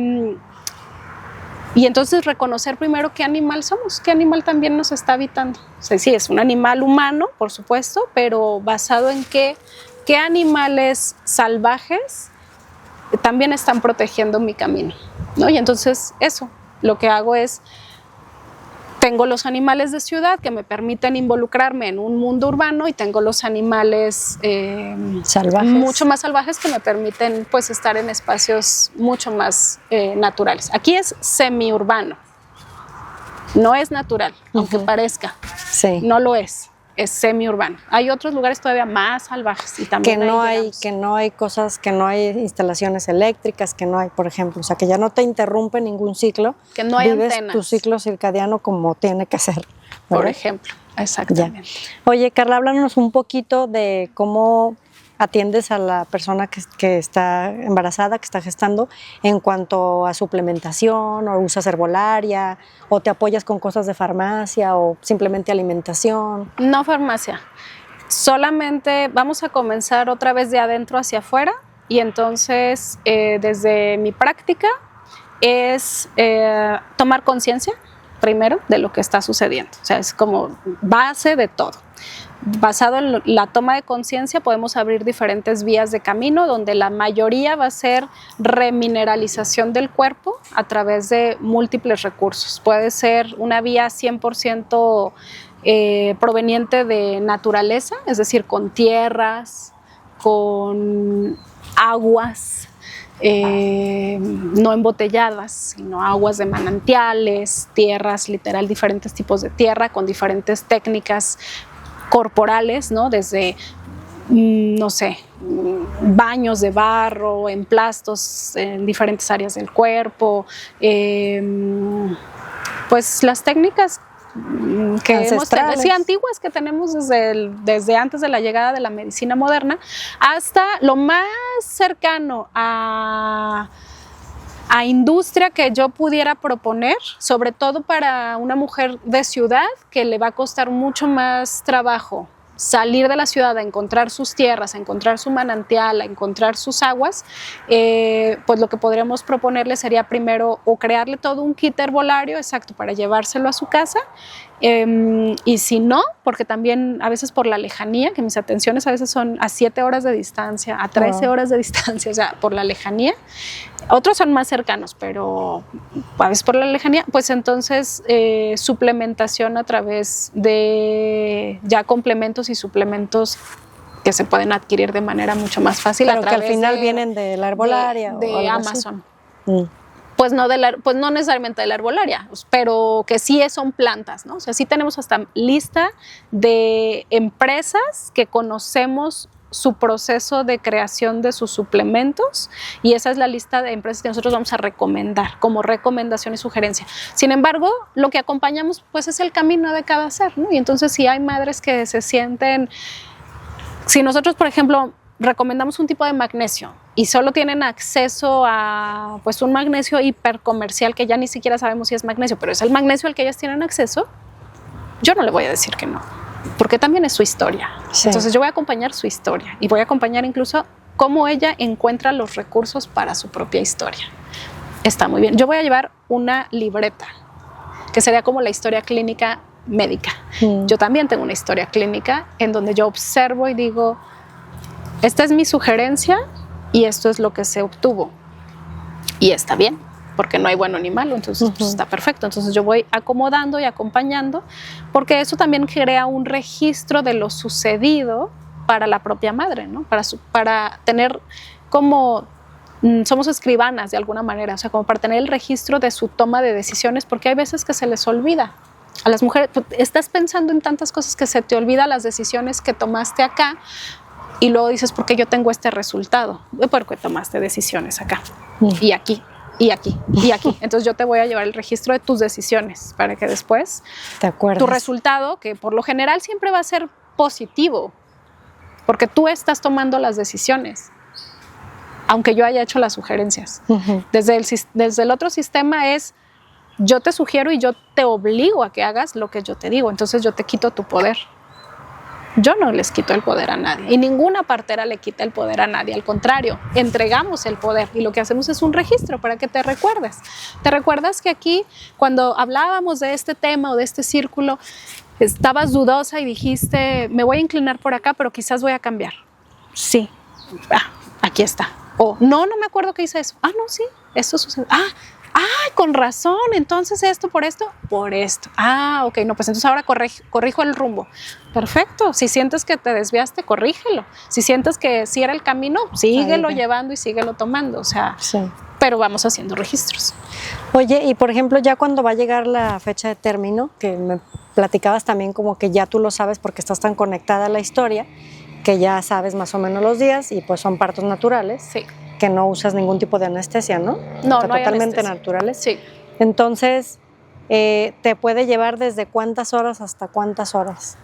entonces reconocer primero qué animal somos, qué animal también nos está habitando. O sea, sí, es un animal humano, por supuesto, pero basado en qué animales salvajes también están protegiendo mi camino, ¿no? Y entonces eso, lo que hago es, tengo los animales de ciudad que me permiten involucrarme en un mundo urbano y tengo los animales salvajes, mucho más salvajes, que me permiten pues estar en espacios mucho más naturales. Aquí es semiurbano, no es natural, aunque parezca, sí. No lo es semiurbano. Hay otros lugares todavía más salvajes y también que no hay cosas, que no hay instalaciones eléctricas, que no hay, por ejemplo, o sea, que ya no te interrumpe ningún ciclo, que no hay vives antenas, tu ciclo circadiano como tiene que ser, ¿verdad? Por ejemplo, exactamente. Ya. Oye, Carla, háblanos un poquito de cómo atiendes a la persona que está embarazada, que está gestando, en cuanto a suplementación, o usas herbolaria, o te apoyas con cosas de farmacia, o simplemente alimentación. No farmacia, solamente vamos a comenzar otra vez de adentro hacia afuera, y entonces desde mi práctica es tomar conciencia primero de lo que está sucediendo, o sea, es como base de todo. Basado en la toma de conciencia podemos abrir diferentes vías de camino, donde la mayoría va a ser remineralización del cuerpo a través de múltiples recursos. Puede ser una vía 100% proveniente de naturaleza, es decir, con tierras, con aguas, no embotelladas, sino aguas de manantiales, tierras, literal, diferentes tipos de tierra con diferentes técnicas corporales, ¿no? Desde, no sé, baños de barro, emplastos en diferentes áreas del cuerpo, pues las técnicas que hemos tenido, sí, antiguas, que tenemos desde antes de la llegada de la medicina moderna, hasta lo más cercano a industria que yo pudiera proponer, sobre todo para una mujer de ciudad que le va a costar mucho más trabajo salir de la ciudad a encontrar sus tierras, a encontrar su manantial, a encontrar sus aguas, pues lo que podríamos proponerle sería primero o crearle todo un kit herbolario, exacto, para llevárselo a su casa, y si no, porque también a veces por la lejanía, que mis atenciones a veces son a 7 horas de distancia, a 13 horas de distancia, o sea, por la lejanía, otros son más cercanos, pero a veces por la lejanía, pues entonces suplementación a través de ya complementos y suplementos que se pueden adquirir de manera mucho más fácil. Pero a que al través final vienen de la herbolaria de o algo Amazon. así. Pues no necesariamente de la herbolaria, pero que sí son plantas, ¿no? O sea, sí tenemos hasta lista de empresas que conocemos su proceso de creación de sus suplementos, y esa es la lista de empresas que nosotros vamos a recomendar como recomendación y sugerencia. Sin embargo, lo que acompañamos pues es el camino de cada ser, ¿no? Y entonces si hay madres que se sienten, si nosotros por ejemplo recomendamos un tipo de magnesio y solo tienen acceso a pues un magnesio hipercomercial que ya ni siquiera sabemos si es magnesio, pero es el magnesio al que ellas tienen acceso, yo no le voy a decir que no, porque también es su historia. Sí. Entonces yo voy a acompañar su historia y voy a acompañar incluso cómo ella encuentra los recursos para su propia historia. Está muy bien. Yo voy a llevar una libreta, que sería como la historia clínica médica. Yo también tengo una historia clínica en donde yo observo y digo, esta es mi sugerencia y esto es lo que se obtuvo. Y está bien, porque no hay bueno ni malo, entonces pues, está perfecto. Entonces yo voy acomodando y acompañando, porque eso también crea un registro de lo sucedido para la propia madre, ¿no? Para tener como, somos escribanas de alguna manera, o sea, como para tener el registro de su toma de decisiones, porque hay veces que se les olvida. A las mujeres, estás pensando en tantas cosas que se te olvida las decisiones que tomaste acá, y luego dices, ¿por qué yo tengo este resultado? Porque tomaste decisiones acá, y aquí. Y aquí, y aquí. Entonces yo te voy a llevar el registro de tus decisiones para que después tu resultado, que por lo general siempre va a ser positivo, porque tú estás tomando las decisiones, aunque yo haya hecho las sugerencias. Desde el otro sistema es, yo te sugiero y yo te obligo a que hagas lo que yo te digo, entonces yo te quito tu poder. Yo no les quito el poder a nadie y ninguna partera le quita el poder a nadie, al contrario, entregamos el poder y lo que hacemos es un registro para que te recuerdes. ¿Te recuerdas que aquí cuando hablábamos de este tema o de este círculo estabas dudosa y dijiste, me voy a inclinar por acá pero quizás voy a cambiar? Sí, aquí está. O no me acuerdo que hice eso. No, sí, esto sucede. Con razón, entonces esto, por esto. Ok, no, pues entonces ahora corrijo el rumbo. Perfecto, si sientes que te desviaste, corrígelo. Si sientes que sí era el camino, síguelo llevando y síguelo tomando, o sea, pero vamos haciendo registros. Oye, y por ejemplo, ya cuando va a llegar la fecha de término, que me platicabas también como que ya tú lo sabes porque estás tan conectada a la historia, que ya sabes más o menos los días y pues son partos naturales. Sí. Que no usas ningún tipo de anestesia, ¿no? No, no totalmente naturales. Sí. Entonces, ¿te puede llevar desde cuántas horas hasta cuántas horas?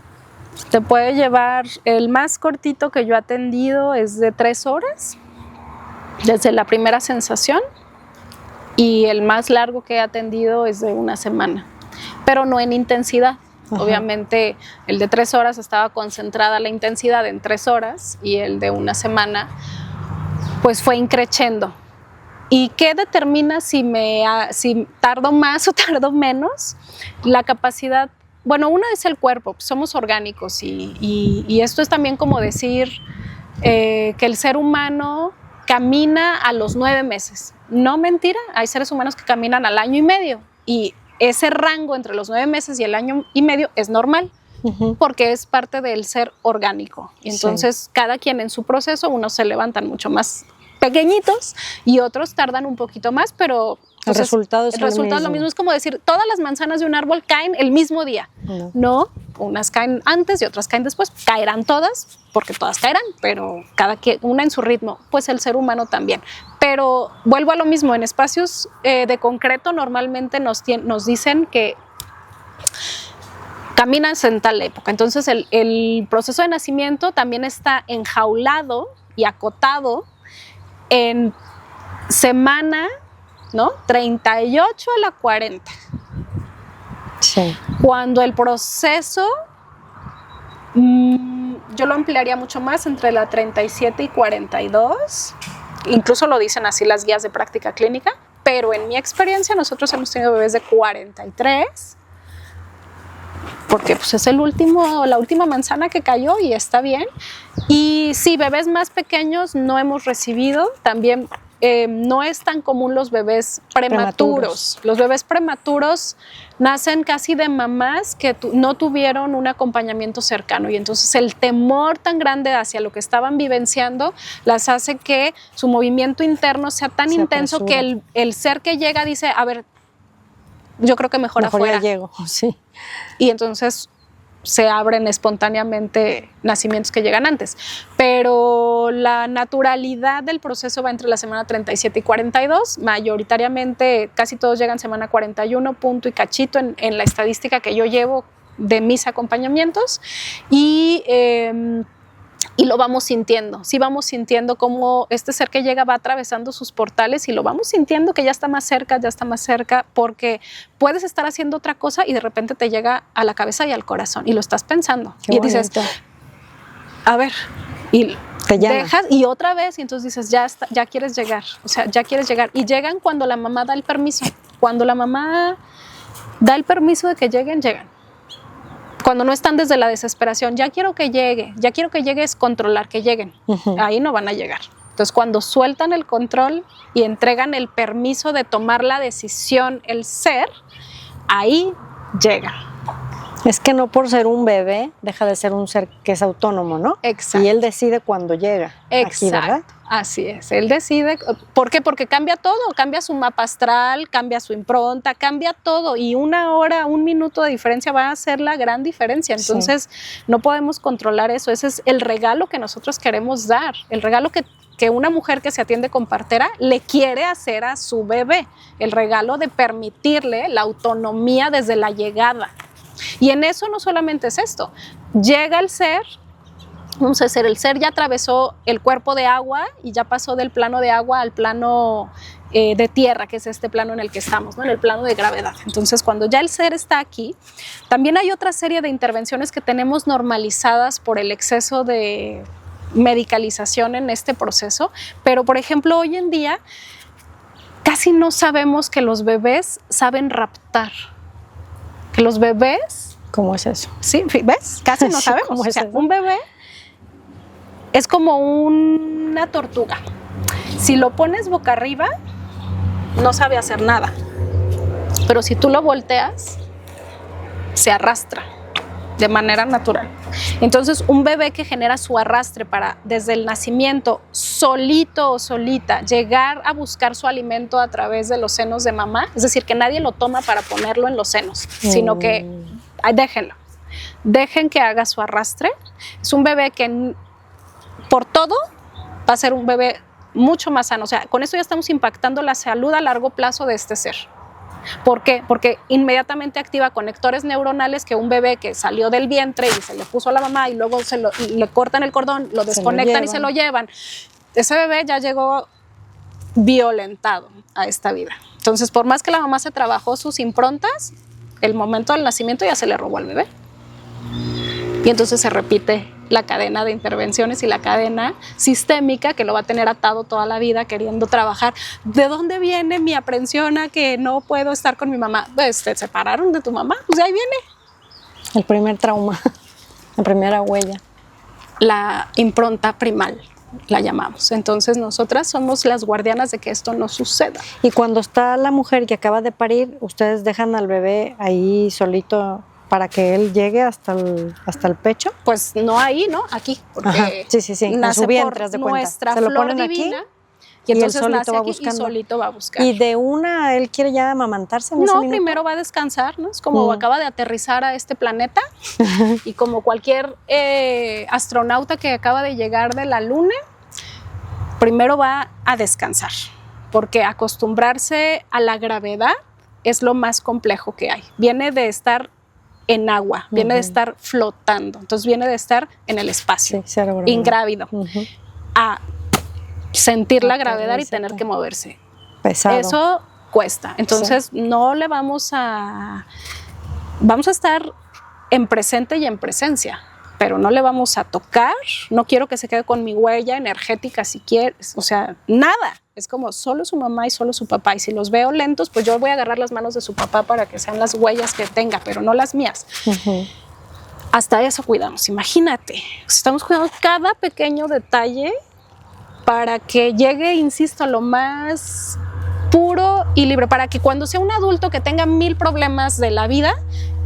Te puede llevar, el más cortito que yo he atendido es de 3 horas, desde la primera sensación, y el más largo que he atendido es de 1 semana, pero no en intensidad. Obviamente el de 3 horas estaba concentrada la intensidad en 3 horas y el de 1 semana pues fue increciendo. ¿Y qué determina si tardo más o tardo menos? La capacidad, bueno, una es el cuerpo, somos orgánicos y esto es también como decir que el ser humano camina a los 9 meses. No mentira, hay seres humanos que caminan al año y medio y ese rango entre los 9 meses y el año y medio es normal. Porque es parte del ser orgánico. Y entonces cada quien en su proceso, unos se levantan mucho más pequeñitos y otros tardan un poquito más, pero el resultado es lo mismo. Es como decir, todas las manzanas de un árbol caen el mismo día. No, unas caen antes y otras caen después. Caerán todas, porque todas caerán, pero una en su ritmo. Pues el ser humano también. Pero vuelvo a lo mismo, en espacios de concreto normalmente nos dicen que caminan en tal época. Entonces el proceso de nacimiento también está enjaulado y acotado en semana, ¿no? 38 a la 40. Sí. Cuando el proceso yo lo ampliaría mucho más entre la 37 y 42. Incluso lo dicen así las guías de práctica clínica, pero en mi experiencia nosotros hemos tenido bebés de 43, porque pues es la última manzana que cayó y está bien. Y sí, bebés más pequeños no hemos recibido. También no es tan común los bebés prematuros. Los bebés prematuros nacen casi de mamás que no tuvieron un acompañamiento cercano, y entonces el temor tan grande hacia lo que estaban vivenciando las hace que su movimiento interno sea tan intenso apresura. que el ser que llega dice, a ver, yo creo que mejor afuera. ya llego, sí. Y entonces se abren espontáneamente nacimientos que llegan antes. Pero la naturalidad del proceso va entre la semana 37 y 42. Mayoritariamente casi todos llegan semana 41, punto y cachito en la estadística que yo llevo de mis acompañamientos. Y lo vamos sintiendo, sí vamos sintiendo cómo este ser que llega va atravesando sus portales, y lo vamos sintiendo que ya está más cerca, porque puedes estar haciendo otra cosa y de repente te llega a la cabeza y al corazón y lo estás pensando. Qué y dices, bonito. a ver, y Te llama. dejas y otra vez, y entonces dices, ya quieres llegar, o sea, ya quieres llegar. Y llegan cuando la mamá da el permiso. Cuando la mamá da el permiso de que llegan. Cuando no están desde la desesperación, ya quiero que llegue es controlar que lleguen. Ahí no van a llegar. Entonces, cuando sueltan el control y entregan el permiso de tomar la decisión, el ser, ahí llega. Es que no por ser un bebé deja de ser un ser que es autónomo, ¿no? Exacto. Y él decide cuando llega. Aquí, ¿verdad? Así es, él decide. ¿Por qué? Porque cambia todo, cambia su mapa astral, cambia su impronta, cambia todo, y una hora, un minuto de diferencia va a hacer la gran diferencia. Entonces, no podemos controlar eso. Ese es el regalo que nosotros queremos dar, el regalo que una mujer que se atiende con partera le quiere hacer a su bebé, el regalo de permitirle la autonomía desde la llegada. Y en eso no solamente es esto, llega el ser. Vamos a decir, el ser ya atravesó el cuerpo de agua y ya pasó del plano de agua al plano de tierra, que es este plano en el que estamos, ¿no? En el plano de gravedad. Entonces, cuando ya el ser está aquí, también hay otra serie de intervenciones que tenemos normalizadas por el exceso de medicalización en este proceso. Pero, por ejemplo, hoy en día casi no sabemos que los bebés saben raptar. Que los bebés... ¿Cómo es eso? Sí, ¿ves? Casi no Sí, sabemos. ¿cómo O es sea, eso? un bebé es como una tortuga. Si lo pones boca arriba, no sabe hacer nada. Pero si tú lo volteas, se arrastra de manera natural. Entonces, un bebé que genera su arrastre para, desde el nacimiento, solito o solita, llegar a buscar su alimento a través de los senos de mamá, es decir, que nadie lo toma para ponerlo en los senos, sino que déjenlo. Dejen que haga su arrastre. Es un bebé que por todo va a ser un bebé mucho más sano. O sea, con esto ya estamos impactando la salud a largo plazo de este ser. ¿Por qué? Porque inmediatamente activa conectores neuronales que un bebé que salió del vientre y se le puso a la mamá y luego le cortan el cordón, lo desconectan y se lo llevan. Ese bebé ya llegó violentado a esta vida. Entonces, por más que la mamá se trabajó sus improntas, el momento del nacimiento ya se le robó al bebé. Y entonces se repite la cadena de intervenciones y la cadena sistémica que lo va a tener atado toda la vida queriendo trabajar. ¿De dónde viene mi aprensión a que no puedo estar con mi mamá? Pues te separaron de tu mamá, pues ahí viene. El primer trauma, la primera huella. La impronta primal, la llamamos. Entonces nosotras somos las guardianas de que esto no suceda. Y cuando está la mujer que acaba de parir, ¿ustedes dejan al bebé ahí solito para que él llegue hasta el pecho? Pues no ahí, ¿no? Aquí. Porque Ajá, sí, en nace su vientre, por haz de cuenta. nuestra Se lo flor ponen divina, aquí y entonces él solito nace va aquí buscando. y solito va a buscar. ¿Y de una él quiere ya amamantarse en ese No, minuto? primero va a descansar, ¿no? Es como acaba de aterrizar a este planeta y como cualquier astronauta que acaba de llegar de la luna, primero va a descansar, porque acostumbrarse a la gravedad es lo más complejo que hay. Viene de estar en agua, viene de estar flotando, entonces viene de estar en el espacio, Sí, cerebro. ingrávido, a sentir la gravedad y tener que moverse. Pesado. Eso cuesta. Entonces, no le vamos a estar en presente y en presencia. pero no le vamos a tocar, no quiero que se quede con mi huella energética si quieres, o sea, nada. Es como solo su mamá y solo su papá, y si los veo lentos, pues yo voy a agarrar las manos de su papá para que sean las huellas que tenga, pero no las mías. Hasta eso cuidamos, imagínate. Estamos cuidando cada pequeño detalle para que llegue, insisto, a lo más puro y libre, para que cuando sea un adulto que tenga 1000 problemas de la vida,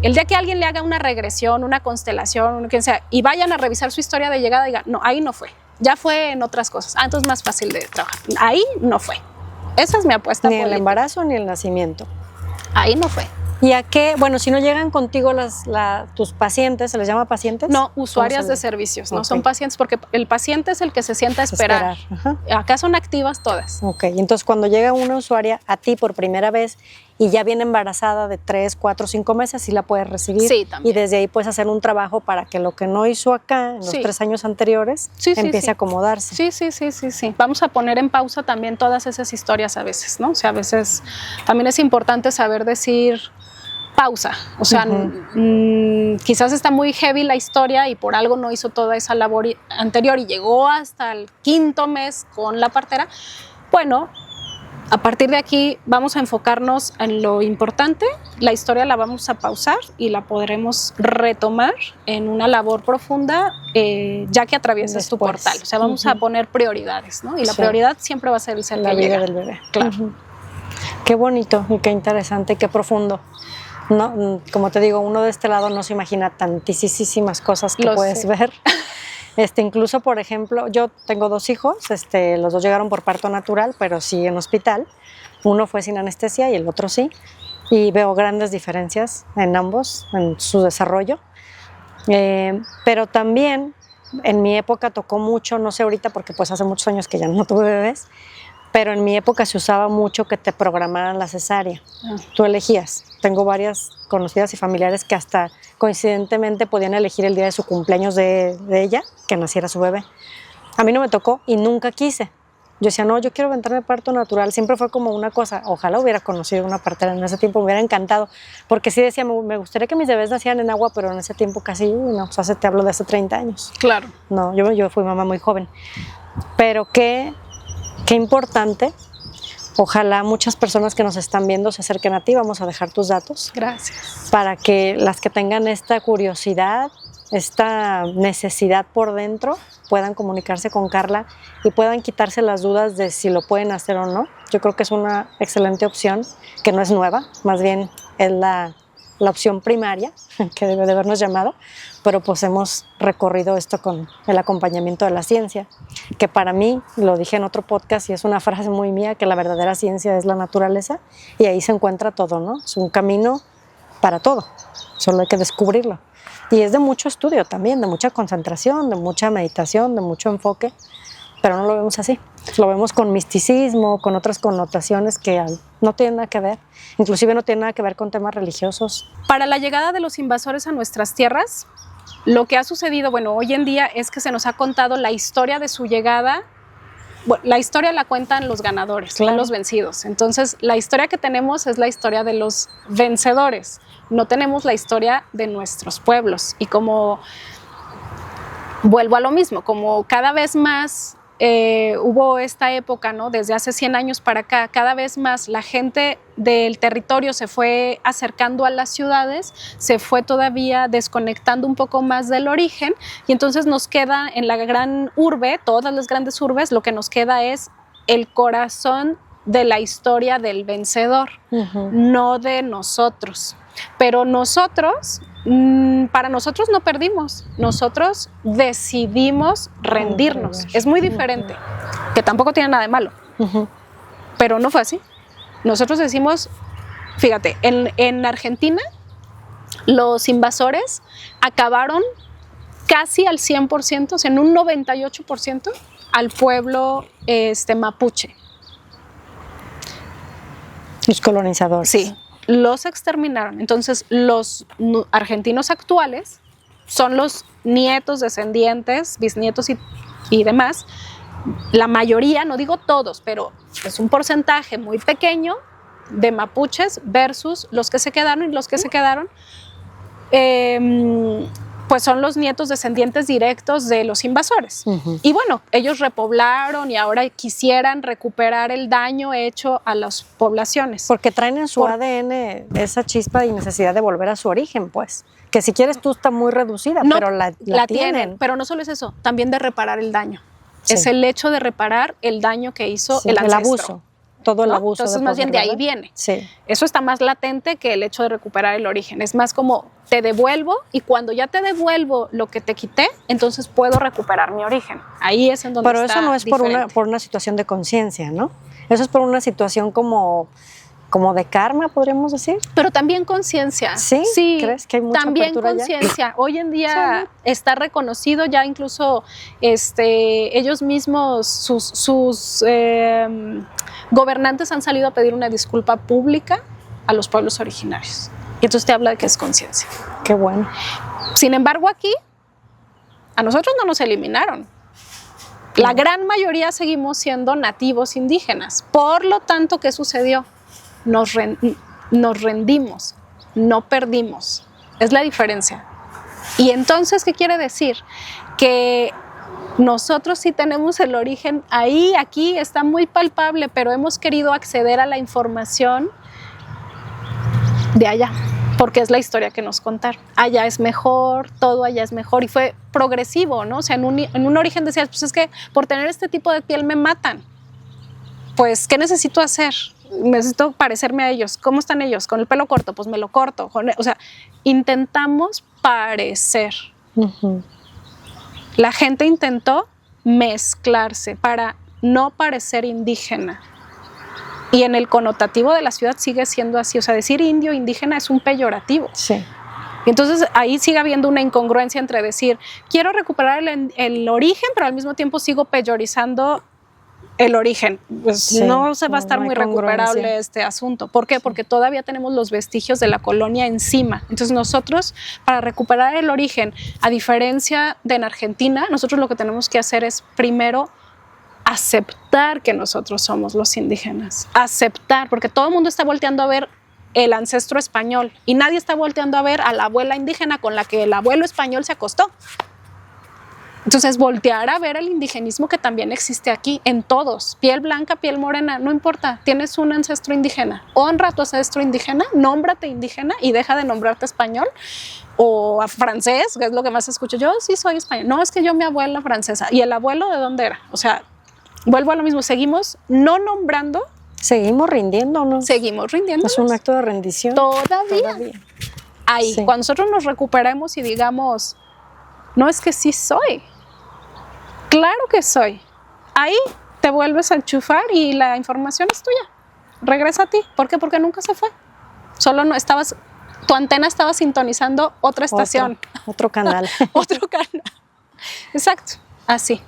el día que alguien le haga una regresión, una constelación, quien sea, y vayan a revisar su historia de llegada, digan, no, ahí no fue. Ya fue en otras cosas. Entonces es más fácil de trabajar. Ahí no fue. Esa es mi apuesta. Ni el embarazo ni el nacimiento. Ahí no fue. ¿Y a qué? Bueno, si no llegan contigo tus pacientes, ¿se les llama pacientes? No, usuarias de servicios, no son pacientes, porque el paciente es el que se sienta a esperar. Ajá. Acá son activas todas. Ok, entonces cuando llega una usuaria a ti por primera vez y ya viene embarazada de 3, 4, 5 meses, sí la puedes recibir. Sí, también. Y desde ahí puedes hacer un trabajo para que lo que no hizo acá en los 3 años anteriores empiece a acomodarse. Sí. Vamos a poner en pausa también todas esas historias a veces, ¿no? O sea, a veces también es importante saber decir pausa, o sea, quizás está muy heavy la historia y por algo no hizo toda esa labor anterior y llegó hasta el 5º mes con la partera. Bueno, a partir de aquí vamos a enfocarnos en lo importante, la historia la vamos a pausar y la podremos retomar en una labor profunda ya que atravieses tu portal, o sea, vamos a poner prioridades, ¿no? Y la prioridad siempre va a ser el ser la que vida llega. del bebé. Claro. Qué bonito y qué interesante y qué profundo. No, como te digo, uno de este lado no se imagina tantísimas cosas que puedes ver. Incluso, por ejemplo, yo tengo 2 hijos, los 2 llegaron por parto natural, pero sí en hospital. Uno fue sin anestesia y el otro sí. Y veo grandes diferencias en ambos, en su desarrollo. Pero también en mi época tocó mucho, no sé ahorita porque pues hace muchos años que ya no tuve bebés, pero en mi época se usaba mucho que te programaran la cesárea. Tú elegías. Tengo varias conocidas y familiares que hasta coincidentemente podían elegir el día de su cumpleaños de ella, que naciera su bebé. A mí no me tocó y nunca quise. Yo decía, no, yo quiero aventarme parto natural. Siempre fue como una cosa, ojalá hubiera conocido una partera en ese tiempo, me hubiera encantado. Porque sí decía, me gustaría que mis bebés nacieran en agua, pero en ese tiempo casi, no, o sea, te hablo de hace 30 años. Claro. No, yo fui mamá muy joven. Pero qué importante. Ojalá muchas personas que nos están viendo se acerquen a ti. Vamos a dejar tus datos. Gracias. Para que las que tengan esta curiosidad, esta necesidad por dentro, puedan comunicarse con Carla y puedan quitarse las dudas de si lo pueden hacer o no. Yo creo que es una excelente opción, que no es nueva, más bien es la opción primaria que debe de habernos llamado, pero pues hemos recorrido esto con el acompañamiento de la ciencia, que para mí, lo dije en otro podcast y es una frase muy mía, que la verdadera ciencia es la naturaleza y ahí se encuentra todo, ¿no? Es un camino para todo, solo hay que descubrirlo. Y es de mucho estudio también, de mucha concentración, de mucha meditación, de mucho enfoque, pero no lo vemos así. Lo vemos con misticismo, con otras connotaciones que no tienen nada que ver, inclusive no tienen nada que ver con temas religiosos. Para la llegada de los invasores a nuestras tierras, lo que ha sucedido, bueno, hoy en día es que se nos ha contado la historia de su llegada. Bueno, la historia la cuentan los ganadores, claro, no los vencidos. Entonces, la historia que tenemos es la historia de los vencedores. No tenemos la historia de nuestros pueblos. Y como vuelvo a lo mismo, como cada vez más hubo esta época, ¿no? Desde hace 100 años para acá, cada vez más la gente del territorio se fue acercando a las ciudades, se fue todavía desconectando un poco más del origen y entonces nos queda en la gran urbe, todas las grandes urbes, lo que nos queda es el corazón de la historia del vencedor, no de nosotros. Pero nosotros, para nosotros no perdimos, nosotros decidimos rendirnos. Es muy diferente, que tampoco tiene nada de malo, pero no fue así. Nosotros decimos, fíjate, en Argentina los invasores acabaron casi al 100%, o sea, en un 98% al pueblo mapuche. Los colonizadores. Sí. Los exterminaron. Entonces, los argentinos actuales son los nietos, descendientes, bisnietos y demás. La mayoría, no digo todos, pero es un porcentaje muy pequeño de mapuches versus los que se quedaron y los que se quedaron pues son los nietos descendientes directos de los invasores. Y bueno, ellos repoblaron y ahora quisieran recuperar el daño hecho a las poblaciones. Porque traen en su ADN esa chispa y necesidad de volver a su origen, pues. Que si quieres tú está muy reducida, No, pero la tienen. Pero no solo es eso, también de reparar el daño. Sí. Es el hecho de reparar el daño que hizo Sí, el ancestro. abuso. Todo el ¿no? abuso. Entonces, más bien de ahí viene. Sí. Eso está más latente que el hecho de recuperar el origen. Es más como te devuelvo y cuando ya te devuelvo lo que te quité, entonces puedo recuperar mi origen. Ahí es en donde Pero está eso no es diferente. por una situación de conciencia, ¿no? Eso es por una situación como de karma, podríamos decir. Pero también conciencia. ¿Sí? ¿Crees que hay mucha también apertura ya? conciencia. Hoy en día está reconocido ya incluso ellos mismos, sus gobernantes han salido a pedir una disculpa pública a los pueblos originarios. Y entonces te habla de que es conciencia. Qué bueno. Sin embargo, aquí a nosotros no nos eliminaron. La gran mayoría seguimos siendo nativos indígenas. Por lo tanto, ¿qué sucedió? Nos rendimos, no perdimos. Es la diferencia. Y entonces, ¿qué quiere decir? Que nosotros sí tenemos el origen ahí, aquí, está muy palpable, pero hemos querido acceder a la información de allá, porque es la historia que nos contaron. Allá es mejor, todo allá es mejor, y fue progresivo, ¿no? O sea, en un origen decías, pues es que por tener este tipo de piel me matan. Pues, ¿qué necesito hacer? Necesito parecerme a ellos. ¿Cómo están ellos? Con el pelo corto, pues me lo corto. O sea, intentamos parecer. La gente intentó mezclarse para no parecer indígena. Y en el connotativo de la ciudad sigue siendo así. O sea, decir indio, indígena es un peyorativo. Sí. Entonces ahí sigue habiendo una incongruencia entre decir, quiero recuperar el origen, pero al mismo tiempo sigo peyorizando el origen. Pues Sí, no se va a estar no hay muy congruencia. recuperable este asunto. ¿Por qué? Porque todavía tenemos los vestigios de la colonia encima. Entonces nosotros, para recuperar el origen, a diferencia de en Argentina, nosotros lo que tenemos que hacer es primero aceptar que nosotros somos los indígenas. Aceptar, porque todo el mundo está volteando a ver el ancestro español y nadie está volteando a ver a la abuela indígena con la que el abuelo español se acostó. Entonces, voltear a ver el indigenismo que también existe aquí, en todos, piel blanca, piel morena, no importa, tienes un ancestro indígena, honra a tu ancestro indígena, nómbrate indígena y deja de nombrarte español o a francés, que es lo que más escucho. Yo sí soy español, no, es que yo mi abuela francesa. ¿Y el abuelo de dónde era? O sea, vuelvo a lo mismo, seguimos no nombrando. Seguimos rindiéndonos. Seguimos rindiéndonos. Es un acto de rendición. Todavía. Ahí, Sí. cuando nosotros nos recuperemos y digamos, no, es que sí soy. Claro que soy. Ahí te vuelves a enchufar y la información es tuya. Regresa a ti. ¿Por qué? Porque nunca se fue. Solo no estabas, tu antena estaba sintonizando otra estación. Otro canal. Otro canal. Exacto. Así.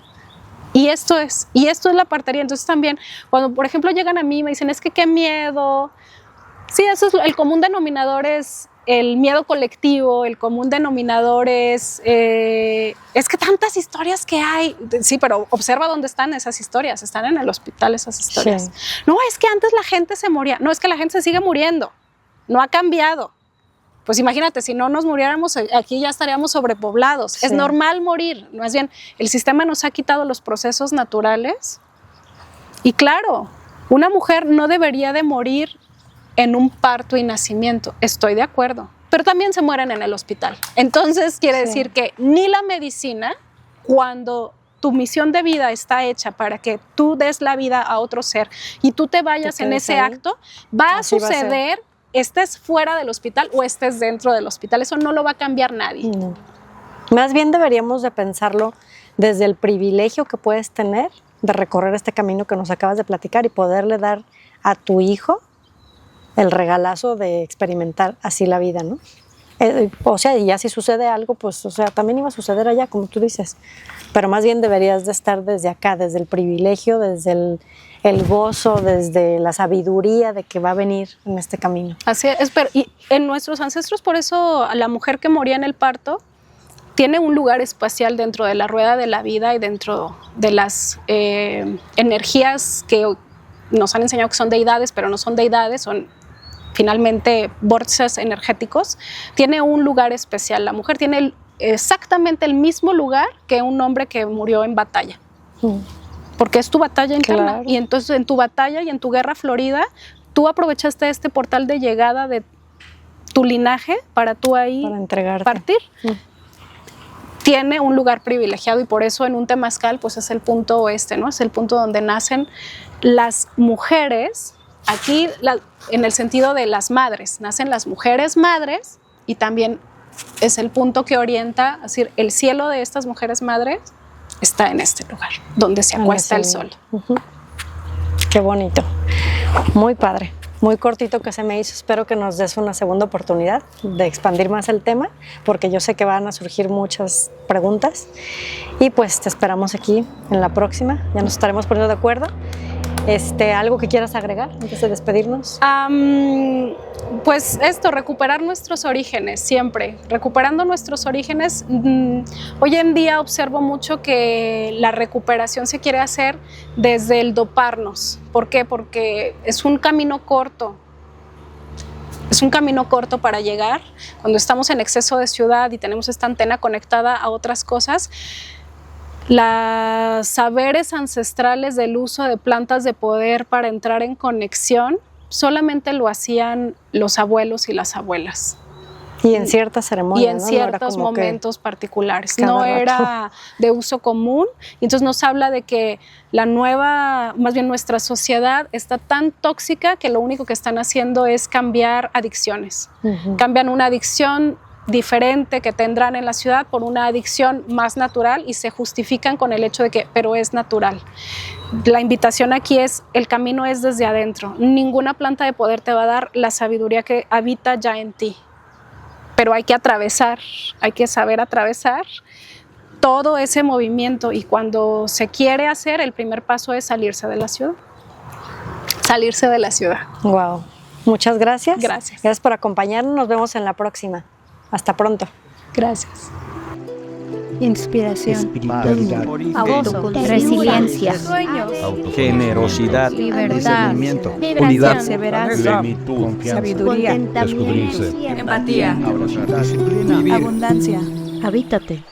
Y esto es la partería. Entonces también, cuando por ejemplo llegan a mí y me dicen, es que qué miedo. Sí, eso es el común denominador, es el miedo colectivo, el común denominador es que tantas historias que hay. Sí, pero observa dónde están esas historias, están en el hospital esas historias. Sí. No, es que antes la gente se moría, no, es que la gente se sigue muriendo, no ha cambiado. Pues imagínate, si no nos muriéramos aquí ya estaríamos sobrepoblados. Sí. Es normal morir, más bien el sistema nos ha quitado los procesos naturales y claro, una mujer no debería de morir en un parto y nacimiento, estoy de acuerdo, pero también se mueren en el hospital. Entonces quiere decir que ni la medicina, cuando tu misión de vida está hecha para que tú des la vida a otro ser y tú te vayas en ese acto, va a suceder, estés fuera del hospital o estés dentro del hospital, eso no lo va a cambiar nadie. No. Más bien deberíamos de pensarlo desde el privilegio que puedes tener de recorrer este camino que nos acabas de platicar y poderle dar a tu hijo el regalazo de experimentar así la vida, ¿no? O sea, y ya si sucede algo, pues, o sea, también iba a suceder allá, como tú dices. Pero más bien deberías de estar desde acá, desde el privilegio, desde el gozo, desde la sabiduría de que va a venir en este camino. Así es, pero y en nuestros ancestros, por eso la mujer que moría en el parto tiene un lugar espacial dentro de la rueda de la vida y dentro de las energías que nos han enseñado que son deidades, pero no son deidades, son finalmente vórtices energéticos. Tiene un lugar especial. La mujer tiene exactamente el mismo lugar que un hombre que murió en batalla. Porque es tu batalla interna. Claro. Y entonces en tu batalla y en tu guerra florida, tú aprovechaste este portal de llegada de tu linaje para tú ahí Para entregarte. partir. Tiene un lugar privilegiado y por eso en un temazcal pues es el punto oeste, ¿no? Es el punto donde nacen las mujeres, aquí en el sentido de las madres, nacen las mujeres madres y también es el punto que orienta, es decir, el cielo de estas mujeres madres está en este lugar, donde se acuesta el sol. Qué bonito. Muy padre. Muy cortito que se me hizo. Espero que nos des una segunda oportunidad de expandir más el tema, porque yo sé que van a surgir muchas preguntas. Y pues te esperamos aquí en la próxima. Ya nos estaremos poniendo de acuerdo. ¿Algo que quieras agregar antes de despedirnos? Pues esto, recuperar nuestros orígenes, siempre. Recuperando nuestros orígenes, hoy en día observo mucho que la recuperación se quiere hacer desde el doparnos. ¿Por qué? Porque es un camino corto. Es un camino corto para llegar. Cuando estamos en exceso de ciudad y tenemos esta antena conectada a otras cosas, los saberes ancestrales del uso de plantas de poder para entrar en conexión solamente lo hacían los abuelos y las abuelas. Y en ciertas ceremonias. Y en ciertos momentos particulares. No era de uso común. Y entonces nos habla de que nuestra sociedad está tan tóxica que lo único que están haciendo es cambiar adicciones. Cambian una adicción diferente que tendrán en la ciudad por una adicción más natural y se justifican con el hecho de que, pero es natural. La invitación aquí es, el camino es desde adentro. Ninguna planta de poder te va a dar la sabiduría que habita ya en ti. Pero hay que atravesar, hay que saber atravesar todo ese movimiento y cuando se quiere hacer, el primer paso es salirse de la ciudad. Salirse de la ciudad. Wow. Muchas gracias. Gracias. Gracias por acompañarnos. Nos vemos en la próxima. Hasta pronto. Gracias. Inspiración. Espiritualidad. Resiliencia. Generosidad. Libertad. Discernimiento. Unidad. Perseverancia. Confianza. Sabiduría. Contentamiento. Empatía. Disciplina. Abundancia. Habítate.